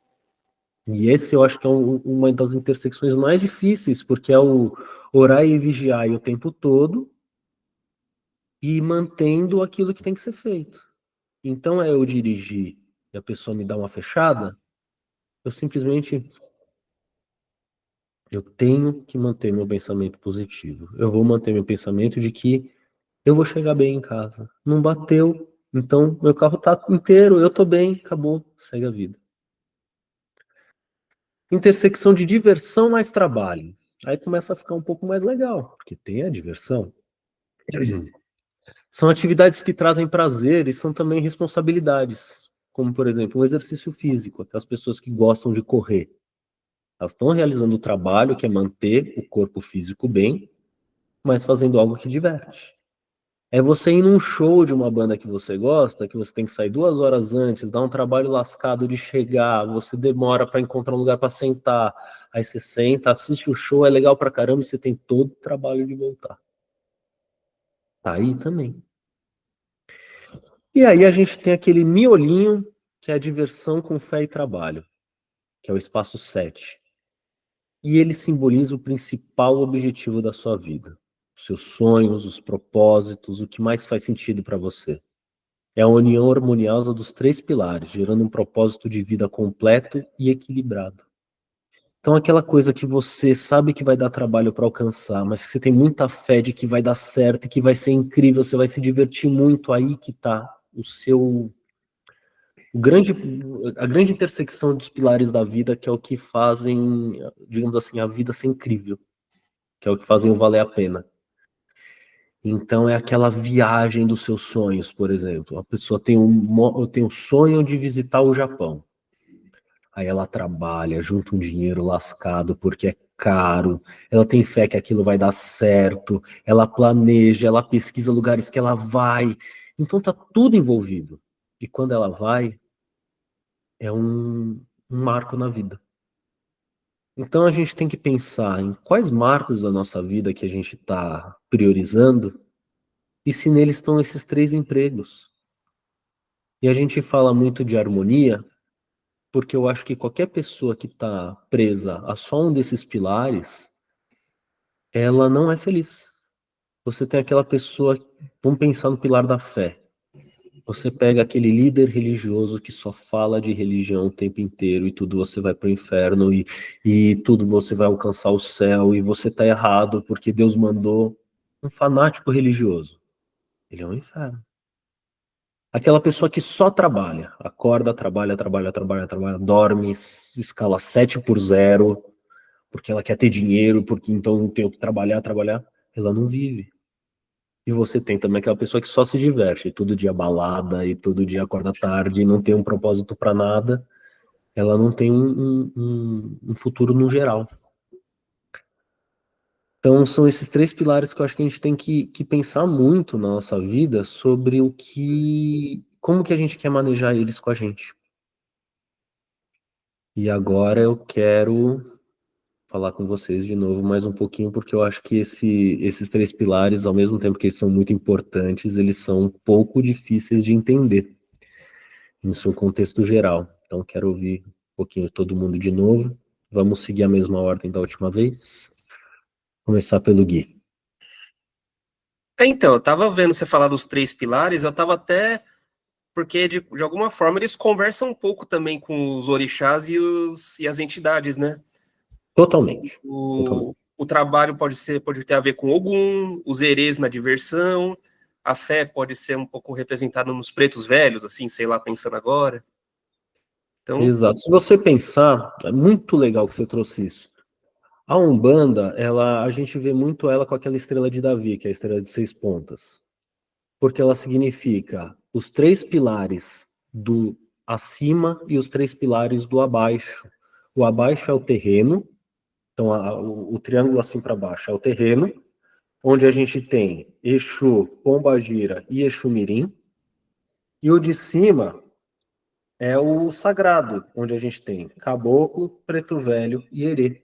A: E esse eu acho que é uma das intersecções mais difíceis, porque é o orar e vigiar o tempo todo e mantendo aquilo que tem que ser feito. Então, eu dirigir e a pessoa me dá uma fechada, eu simplesmente... Eu tenho que manter meu pensamento positivo. Eu vou manter meu pensamento de que eu vou chegar bem em casa. Não bateu, então meu carro tá inteiro, eu tô bem, acabou, segue a vida. Intersecção de diversão mais trabalho. Aí começa a ficar um pouco mais legal, porque tem a diversão. São atividades que trazem prazer e são também responsabilidades, como por exemplo, o exercício físico, aquelas pessoas que gostam de correr. Elas estão realizando o trabalho que é manter o corpo físico bem, mas fazendo algo que diverte. É você ir num show de uma banda que você gosta, que você tem que sair 2 horas antes, dá um trabalho lascado de chegar, você demora para encontrar um lugar para sentar, aí você senta, assiste o show, é legal pra caramba e você tem todo o trabalho de voltar. Tá aí também. E aí a gente tem aquele miolinho, que é a diversão com fé e trabalho, que é o espaço 7. E ele simboliza o principal objetivo da sua vida. Os seus sonhos, os propósitos, o que mais faz sentido para você. É a união harmoniosa dos 3 pilares, gerando um propósito de vida completo e equilibrado. Então aquela coisa que você sabe que vai dar trabalho para alcançar, mas que você tem muita fé de que vai dar certo, que vai ser incrível, você vai se divertir muito, aí que está a grande intersecção dos pilares da vida, que é o que fazem, digamos assim, a vida ser incrível, que é o que fazem o valer a pena. Então é aquela viagem dos seus sonhos, por exemplo. A pessoa tem um sonho de visitar o Japão. Aí ela trabalha, junta um dinheiro lascado porque é caro, ela tem fé que aquilo vai dar certo, ela planeja, ela pesquisa lugares que ela vai. Então tá tudo envolvido. E quando ela vai, é um marco na vida. Então a gente tem que pensar em quais marcos da nossa vida que a gente está priorizando e se neles estão esses 3 empregos. E a gente fala muito de harmonia, porque eu acho que qualquer pessoa que está presa a só um desses pilares, ela não é feliz. Você tem aquela pessoa, vamos pensar no pilar da fé. Você pega aquele líder religioso que só fala de religião o tempo inteiro e tudo você vai para o inferno e tudo você vai alcançar o céu e você está errado porque Deus mandou. Um fanático religioso. Ele é um inferno. Aquela pessoa que só trabalha, acorda, trabalha, dorme, escala 7x0, porque ela quer ter dinheiro, porque então tem que trabalhar, ela não vive. E você tem também aquela pessoa que só se diverte, todo dia balada, e todo dia acorda tarde, e não tem um propósito para nada, ela não tem um futuro no geral. Então são esses 3 pilares que eu acho que a gente tem que pensar muito na nossa vida sobre como que a gente quer manejar eles com a gente. E agora eu quero falar com vocês de novo mais um pouquinho, porque eu acho que esses 3 pilares, ao mesmo tempo que eles são muito importantes, eles são um pouco difíceis de entender em seu contexto geral. Então quero ouvir um pouquinho de todo mundo de novo. Vamos seguir a mesma ordem da última vez. Começar pelo Gui.
B: Então, eu tava vendo você falar dos 3 pilares, eu tava até... porque de alguma forma eles conversam um pouco também com os orixás e as entidades, né?
A: Totalmente.
B: O trabalho pode ter a ver com Ogum, os erês na diversão, a fé pode ser um pouco representada nos pretos velhos, assim, sei lá, pensando agora. Então,
A: Exato. Se você pensar, é muito legal que você trouxe isso. A Umbanda, a gente vê muito ela com aquela estrela de Davi, que é a estrela de 6 pontas. Porque ela significa os 3 pilares do acima e os 3 pilares do abaixo. O abaixo é o terreno, então o triângulo assim para baixo é o terreno, onde a gente tem Exu, Pombagira e Exu Mirim. E o de cima é o sagrado, onde a gente tem Caboclo, Preto Velho e Herê.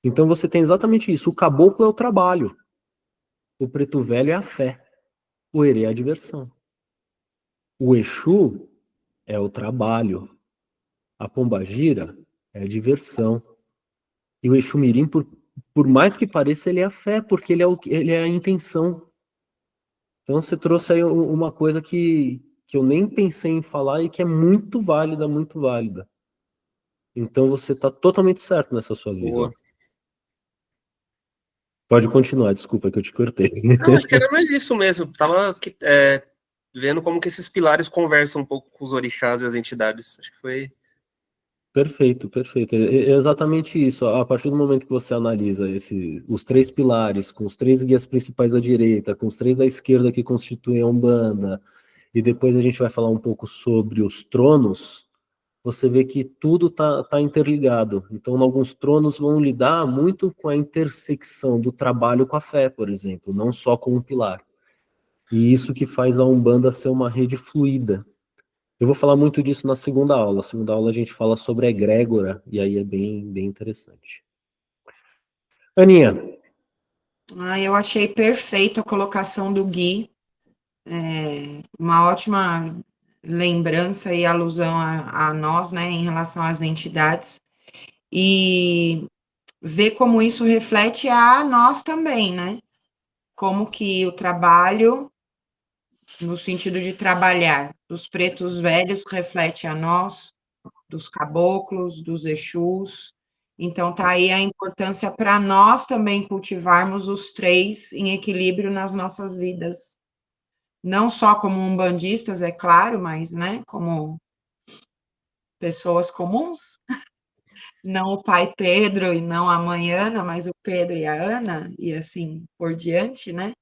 A: Então você tem exatamente isso. O Caboclo é o trabalho, o Preto Velho é a fé, o Herê é a diversão. O Exu é o trabalho, a Pombagira é a diversão. E o Exu Mirim, por mais que pareça, ele é a fé, porque ele é a intenção. Então você trouxe aí uma coisa que eu nem pensei em falar e que é muito válida, muito válida. Então você está totalmente certo nessa sua visão.
B: boa.
A: Pode continuar, desculpa que eu te cortei.
B: Não, acho que era mais isso mesmo. Tava vendo como que esses pilares conversam um pouco com os orixás e as entidades. Acho que foi...
A: Perfeito, perfeito. É exatamente isso. A partir do momento que você analisa os 3 pilares, com os 3 guias principais à direita, com os 3 da esquerda que constituem a Umbanda, e depois a gente vai falar um pouco sobre os tronos, você vê que tudo tá interligado. Então, alguns tronos vão lidar muito com a intersecção do trabalho com a fé, por exemplo, não só com um pilar. E isso que faz a Umbanda ser uma rede fluida. Eu vou falar muito disso na segunda aula. Na segunda aula a gente fala sobre a egrégora, e aí é bem, bem interessante. Aninha.
C: Eu achei perfeita a colocação do Gui. Uma ótima lembrança e alusão a nós, né, em relação às entidades. E ver como isso reflete a nós também, né? Como que o trabalho, no sentido de trabalhar, dos pretos velhos reflete a nós, dos caboclos, dos exus. Então, tá aí a importância para nós também cultivarmos os 3 em equilíbrio nas nossas vidas. Não só como umbandistas, é claro, mas, né, como pessoas comuns. Não o pai Pedro e não a mãe Ana, mas o Pedro e a Ana, e assim por diante, né?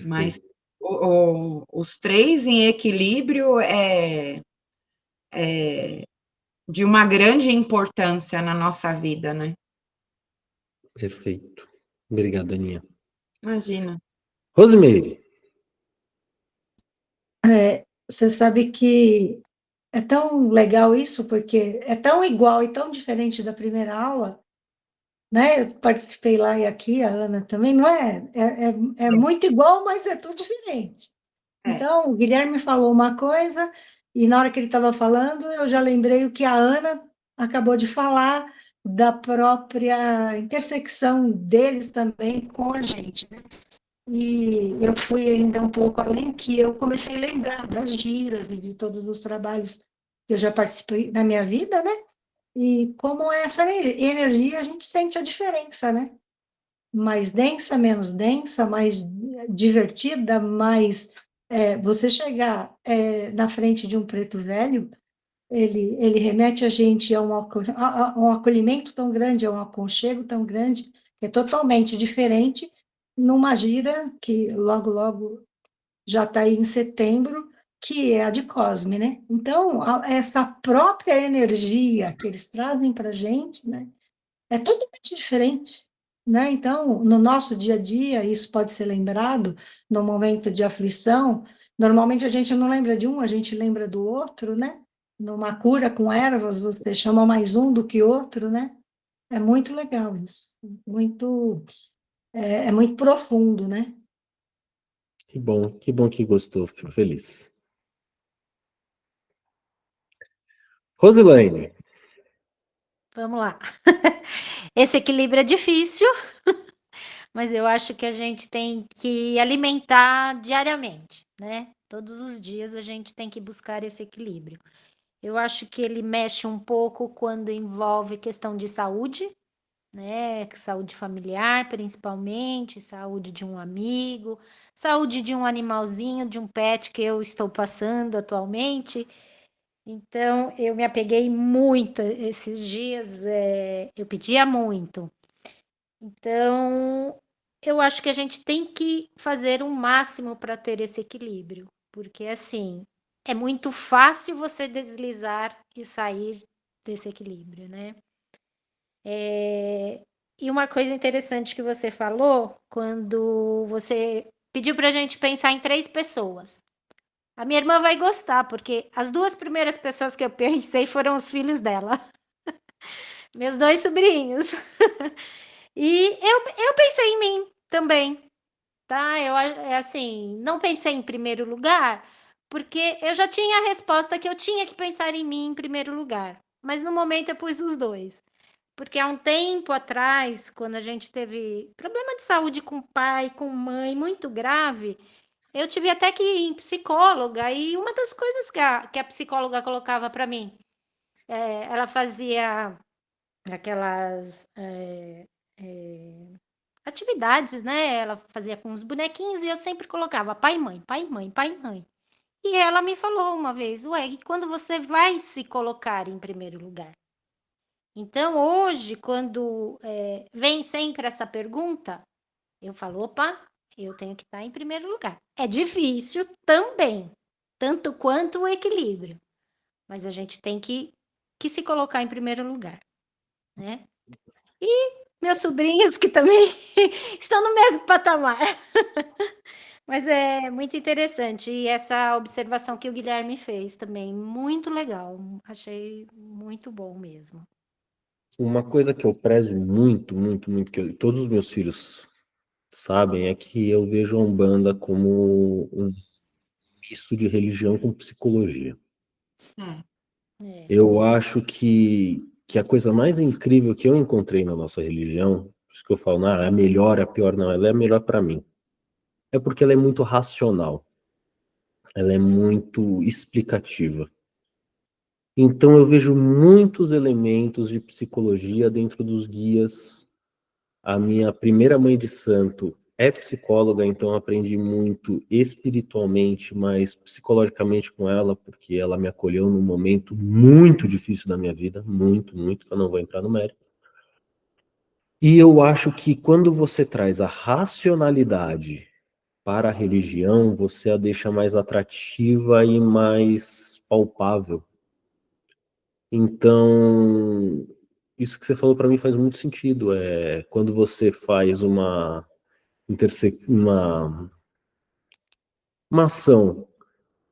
C: Mas
A: Perfeito.
C: os 3 em equilíbrio de uma grande importância na nossa vida, né?
A: Perfeito. Obrigado, Aninha.
C: Imagina.
A: Rosemary.
D: Você sabe que é tão legal isso, porque é tão igual e tão diferente da primeira aula, né? Eu participei lá e aqui, a Ana também, não é? É muito igual, mas é tudo diferente. Então, o Guilherme falou uma coisa, e na hora que ele estava falando, eu já lembrei o que a Ana acabou de falar da própria intersecção deles também com a gente, né? E eu fui ainda um pouco além, que eu comecei a lembrar das giras e de todos os trabalhos que eu já participei na minha vida, né? E como essa energia a gente sente a diferença, né? Mais densa, menos densa, mais divertida, mais... você chegar na frente de um preto velho, ele remete a gente a um acolhimento tão grande, a um aconchego tão grande, que é totalmente diferente numa gira que logo já está aí em setembro, que é a de Cosme, né? Então, essa própria energia que eles trazem para a gente, né, é totalmente diferente, né? Então, no nosso dia a dia, isso pode ser lembrado no momento de aflição. Normalmente a gente não lembra de um, a gente lembra do outro, né? Numa cura com ervas, você chama mais um do que outro, né? É muito legal isso, é muito profundo, né?
A: Que bom que gostou, fico feliz. Roselaine.
E: Vamos lá. Esse equilíbrio é difícil, mas eu acho que a gente tem que alimentar diariamente, né? Todos os dias a gente tem que buscar esse equilíbrio. Eu acho que ele mexe um pouco quando envolve questão de saúde, né? Saúde familiar, principalmente, saúde de um amigo, saúde de um animalzinho, de um pet que eu estou passando atualmente. Então, eu me apeguei muito esses dias, eu pedia muito. Então, eu acho que a gente tem que fazer o máximo para ter esse equilíbrio, porque assim, é muito fácil você deslizar e sair desse equilíbrio, né? E uma coisa interessante que você falou, quando você pediu para a gente pensar em 3 pessoas. A minha irmã vai gostar, porque as 2 primeiras pessoas que eu pensei foram os filhos dela, meus 2 sobrinhos. E eu pensei em mim também, tá? Assim, não pensei em primeiro lugar, porque eu já tinha a resposta que eu tinha que pensar em mim em primeiro lugar. Mas no momento eu pus os 2. Porque há um tempo atrás, quando a gente teve problema de saúde com pai, com mãe, muito grave, eu tive até que ir em psicóloga, e uma das coisas que a psicóloga colocava para mim, ela fazia aquelas atividades, né? Ela fazia com os bonequinhos e eu sempre colocava pai e mãe, pai e mãe, pai e mãe. E ela me falou uma vez, ué, e quando você vai se colocar em primeiro lugar? Então, hoje, quando vem sempre essa pergunta, eu falo, opa, eu tenho que estar em primeiro lugar. É difícil também, tanto quanto o equilíbrio, mas a gente tem que se colocar em primeiro lugar, né? E meus sobrinhos que também estão no mesmo patamar. Mas é muito interessante, e essa observação que o Guilherme fez também, muito legal, achei muito bom mesmo.
A: Uma coisa que eu prezo muito, muito, muito, que todos os meus filhos sabem, é que eu vejo a Umbanda como um misto de religião com psicologia. Eu acho que a coisa mais incrível que eu encontrei na nossa religião, por isso que eu falo, não, é a melhor, é a pior, não, ela é a melhor para mim. É porque ela é muito racional, ela é muito explicativa. Então eu vejo muitos elementos de psicologia dentro dos guias. A minha primeira mãe de santo é psicóloga, então eu aprendi muito espiritualmente, mas psicologicamente com ela, porque ela me acolheu num momento muito difícil da minha vida, muito, muito, que eu não vou entrar no mérito. E eu acho que quando você traz a racionalidade para a religião, você a deixa mais atrativa e mais palpável. Então, isso que você falou para mim faz muito sentido. Quando você faz uma ação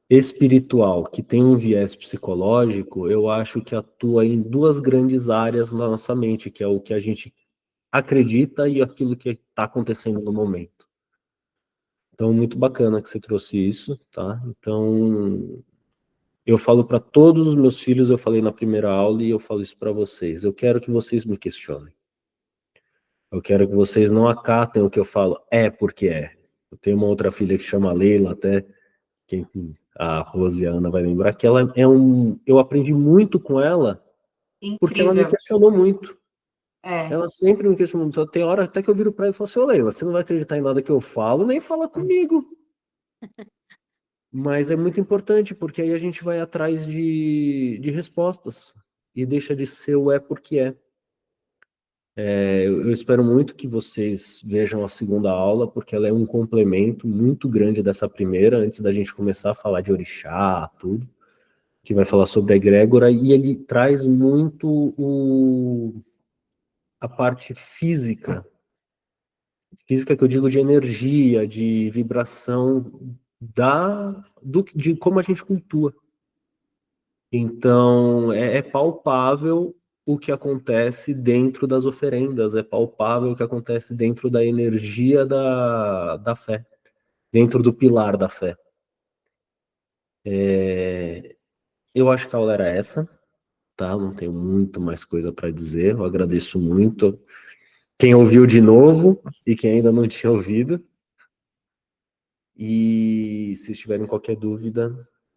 A: espiritual que tem um viés psicológico, eu acho que atua em 2 grandes áreas na nossa mente, que é o que a gente acredita e aquilo que está acontecendo no momento. Então, muito bacana que você trouxe isso, tá? Então, eu falo para todos os meus filhos, eu falei na primeira aula e eu falo isso para vocês. Eu quero que vocês me questionem. Eu quero que vocês não acatem o que eu falo, porque é. Eu tenho uma outra filha que chama Leila, até quem a Rosiana vai lembrar, que ela eu aprendi muito com ela, porque ela me
C: Incrível.
A: questionou muito.
C: É,
A: Ela sempre me questionou muito. Tem hora até que eu viro para ela e falo assim, ô Leila, você não vai acreditar em nada que eu falo, nem fala comigo. Mas é muito importante, porque aí a gente vai atrás de respostas, e deixa de ser o porque é. Eu espero muito que vocês vejam a segunda aula, porque ela é um complemento muito grande dessa primeira, antes da gente começar a falar de orixá, tudo, que vai falar sobre a egrégora, e ele traz muito a parte física que eu digo de energia, de vibração, de como a gente cultua. Então, é palpável o que acontece dentro das oferendas, é palpável o que acontece dentro da energia da fé, dentro do pilar da fé. Eu acho que a aula era essa, tá? Não tenho muito mais coisa para dizer, eu agradeço muito. Quem ouviu de novo e quem ainda não tinha ouvido. E se tiverem qualquer dúvida,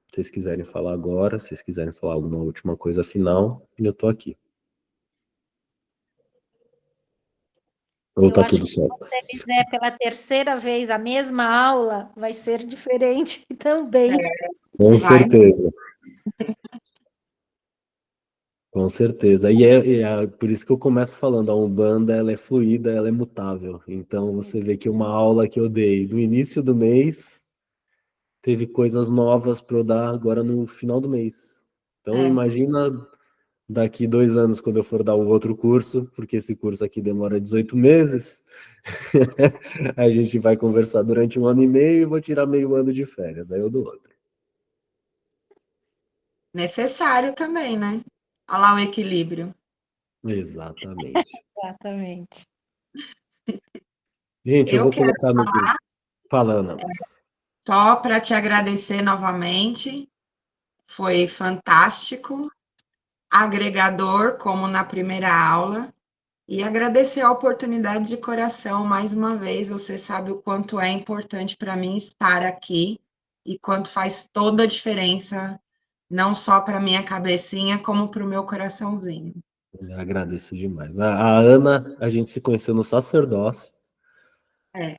A: se vocês quiserem falar agora, se vocês quiserem falar alguma última coisa final, eu tô aqui. Ou
E: Eu
A: tá
E: acho
A: tudo
E: que se
A: certo?
E: você fizer pela terceira vez a mesma aula, vai ser diferente também.
A: Com
C: Vai.
A: certeza. Com certeza. E é por isso que eu começo falando, a Umbanda, ela é fluida, ela é mutável. Então, você vê que uma aula que eu dei no início do mês, teve coisas novas para eu dar agora no final do mês. Então,
C: É.
A: imagina daqui 2 anos, quando eu for dar o outro curso, porque esse curso aqui demora 18 meses, a gente vai conversar durante 1 ano e meio e vou tirar meio ano de férias, aí eu dou outro.
C: Necessário também, né? Olha lá o equilíbrio.
A: Exatamente.
E: Exatamente.
A: Gente, eu
C: Eu
A: vou
C: quero
A: colocar no grupo. Fala, Ana.
C: só para te agradecer novamente. Foi fantástico, agregador, como na primeira aula, e agradecer a oportunidade de coração mais uma vez. Você sabe o quanto é importante para mim estar aqui e quanto faz toda a diferença, não só para minha cabecinha, como para o meu coraçãozinho.
A: Eu agradeço demais. A Ana, a gente se conheceu no sacerdócio.
C: É.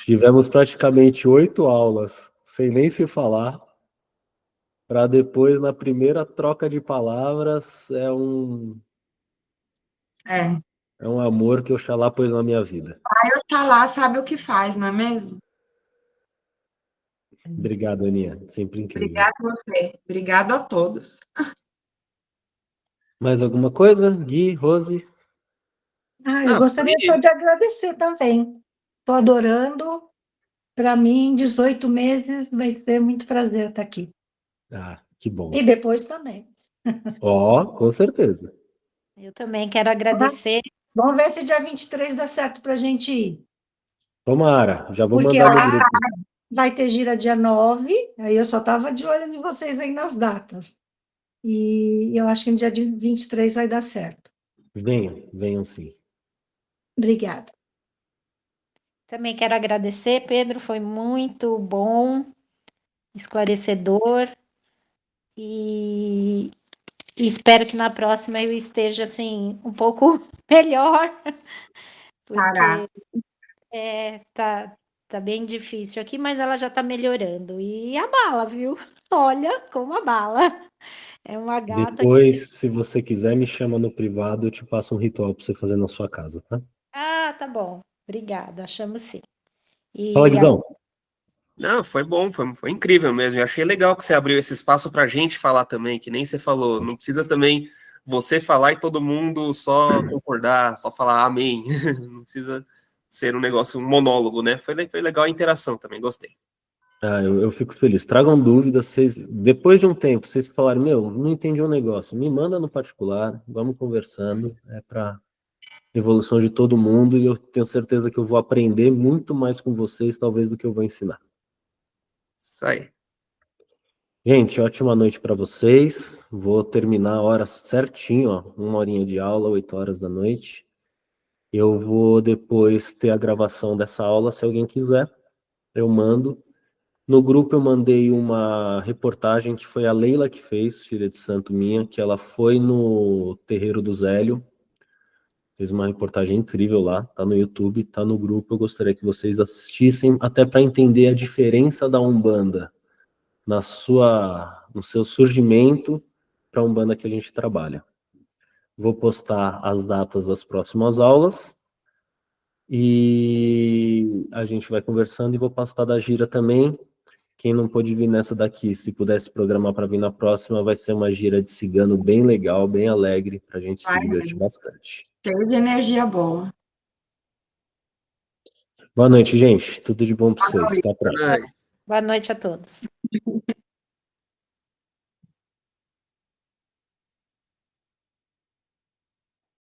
A: Tivemos praticamente 8 aulas, sem nem se falar, para depois, na primeira troca de palavras,
C: É.
A: é um amor que Oxalá pôs na minha vida.
C: Oxalá sabe o que faz, não é mesmo?
A: Obrigado, Aninha. Sempre incrível.
C: Obrigada a você. Obrigado a todos.
A: Mais alguma coisa? Gui, Rose?
D: Eu
B: Não,
D: gostaria só de agradecer também. Estou adorando. Para mim, 18 meses vai ser muito prazer estar aqui.
A: Ah, que bom.
D: E depois também.
A: Ó, com certeza.
E: Eu também quero agradecer.
D: Vamos ver se dia 23 dá certo para a gente ir.
A: Tomara, já vou
D: Porque
A: mandar no
D: lá
A: grupo.
D: vai ter gira dia 9, aí eu só estava de olho em vocês aí nas datas. E eu acho que no dia 23 vai dar certo.
A: Venham sim.
D: Obrigada.
E: Também quero agradecer, Pedro, foi muito bom, esclarecedor e espero que na próxima eu esteja assim um pouco melhor,
C: Pará.
E: porque tá bem difícil aqui, mas ela já tá melhorando. E abala, viu? Olha como abala. É uma gata.
A: Depois, se você quiser, me chama no privado, eu te passo um ritual para você fazer na sua casa, tá?
E: Ah, tá bom. Obrigada, chamo sim.
A: Fala,
E: E
A: Guizão.
B: Não, foi bom, foi incrível mesmo. Eu achei legal que você abriu esse espaço pra gente falar também, que nem você falou. Não precisa também você falar e todo mundo só concordar, só falar amém. Não precisa ser um negócio, um monólogo, né? Foi legal a interação também, gostei.
A: Eu fico feliz. Tragam dúvidas, depois de um tempo, vocês falarem, não entendi um negócio, me manda no particular, vamos conversando, é para evolução de todo mundo e eu tenho certeza que eu vou aprender muito mais com vocês, talvez, do que eu vou ensinar.
B: Isso aí.
A: Gente, ótima noite para vocês. Vou terminar a hora certinho, ó, 1 horinha de aula, 8 horas da noite. Eu vou depois ter a gravação dessa aula, se alguém quiser, eu mando. No grupo eu mandei uma reportagem que foi a Leila que fez, filha de santo minha, que ela foi no terreiro do Zélio, fez uma reportagem incrível lá, tá no YouTube, tá no grupo, eu gostaria que vocês assistissem, até para entender a diferença da Umbanda no seu surgimento para a Umbanda que a gente trabalha. Vou postar as datas das próximas aulas, e a gente vai conversando e vou postar da gira também. Quem não pôde vir nessa daqui, se pudesse programar para vir na próxima, vai ser uma gira de cigano bem legal, bem alegre, para a gente se divertir bastante.
C: Cheio de energia boa.
A: Boa noite, gente. Tudo de bom para vocês. Até a próxima.
E: boa noite a todos.